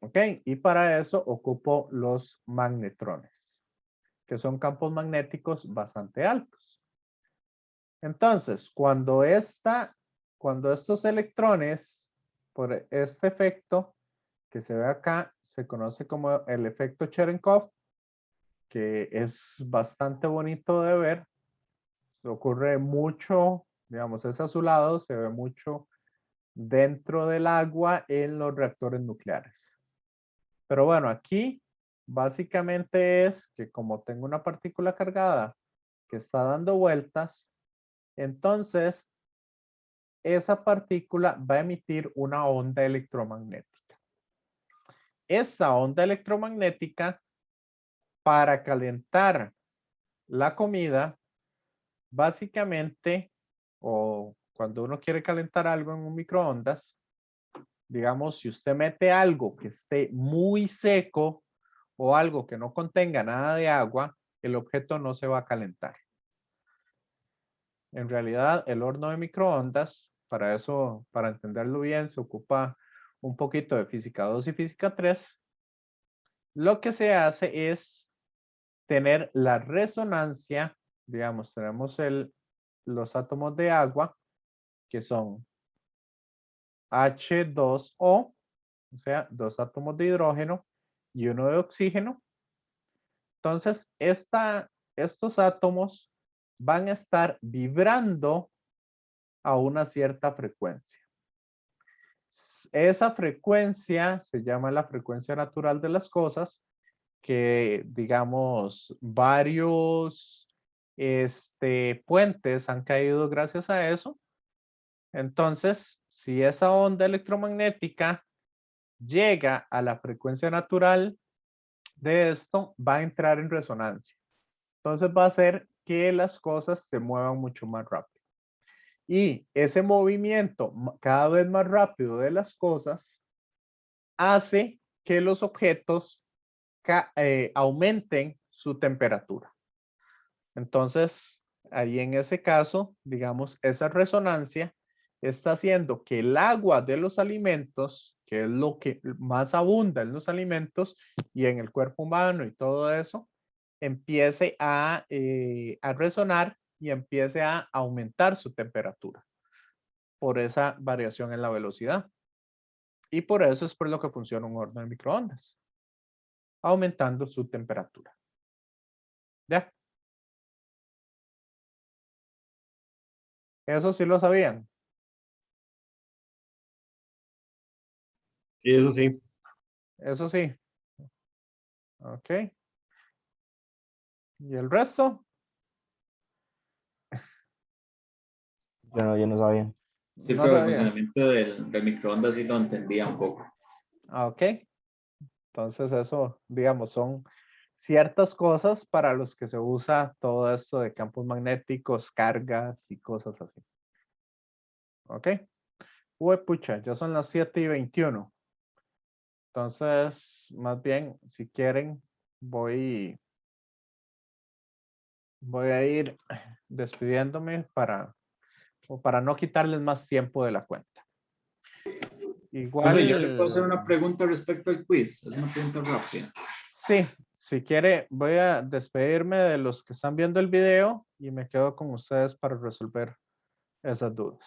¿Ok? Y para eso ocupo los magnetrones, que son campos magnéticos bastante altos. Entonces, cuando estos electrones, por este efecto que se ve acá, se conoce como el efecto Cherenkov, que es bastante bonito de ver. Ocurre mucho, digamos, es azulado, se ve mucho dentro del agua en los reactores nucleares. Pero bueno, aquí básicamente es que como tengo una partícula cargada que está dando vueltas, entonces esa partícula va a emitir una onda electromagnética. Esta onda electromagnética, para calentar la comida, básicamente, o cuando uno quiere calentar algo en un microondas, digamos, si usted mete algo que esté muy seco o algo que no contenga nada de agua, el objeto no se va a calentar. En realidad, el horno de microondas, para eso, para entenderlo bien, se ocupa un poquito de física 2 y física 3. Lo que se hace es tener la resonancia, digamos, tenemos los átomos de agua, que son H2O, o sea, 2 átomos de hidrógeno y 1 de oxígeno. Entonces, estos átomos van a estar vibrando a una cierta frecuencia. Esa frecuencia se llama la frecuencia natural de las cosas, que digamos varios puentes han caído gracias a eso. Entonces, si esa onda electromagnética llega a la frecuencia natural de esto, va a entrar en resonancia. Entonces va a hacer que las cosas se muevan mucho más rápido. Y ese movimiento cada vez más rápido de las cosas hace que los objetos aumenten su temperatura. Entonces, ahí en ese caso, digamos, esa resonancia está haciendo que el agua de los alimentos, que es lo que más abunda en los alimentos y en el cuerpo humano y todo eso, empiece a resonar y empiece a aumentar su temperatura por esa variación en la velocidad. Y por eso es por lo que funciona un horno de microondas, aumentando su temperatura. ¿Ya? Eso sí lo sabían. Y eso sí. Eso sí. Ok. ¿Y el resto? Yo no sabía. Sí, No pero el sabía. funcionamiento del microondas sí lo entendía un poco. Ok. Entonces eso, digamos, son ciertas cosas para los que se usa todo esto de campos magnéticos, cargas y cosas así. Ok. Uy, pucha, ya son las 7:21. Entonces, más bien, si quieren, voy a ir despidiéndome para no quitarles más tiempo de la cuenta. Igual. Profe, yo le puedo hacer una pregunta respecto al quiz. Es una pregunta rápida. Sí, si quiere, voy a despedirme de los que están viendo el video y me quedo con ustedes para resolver esas dudas.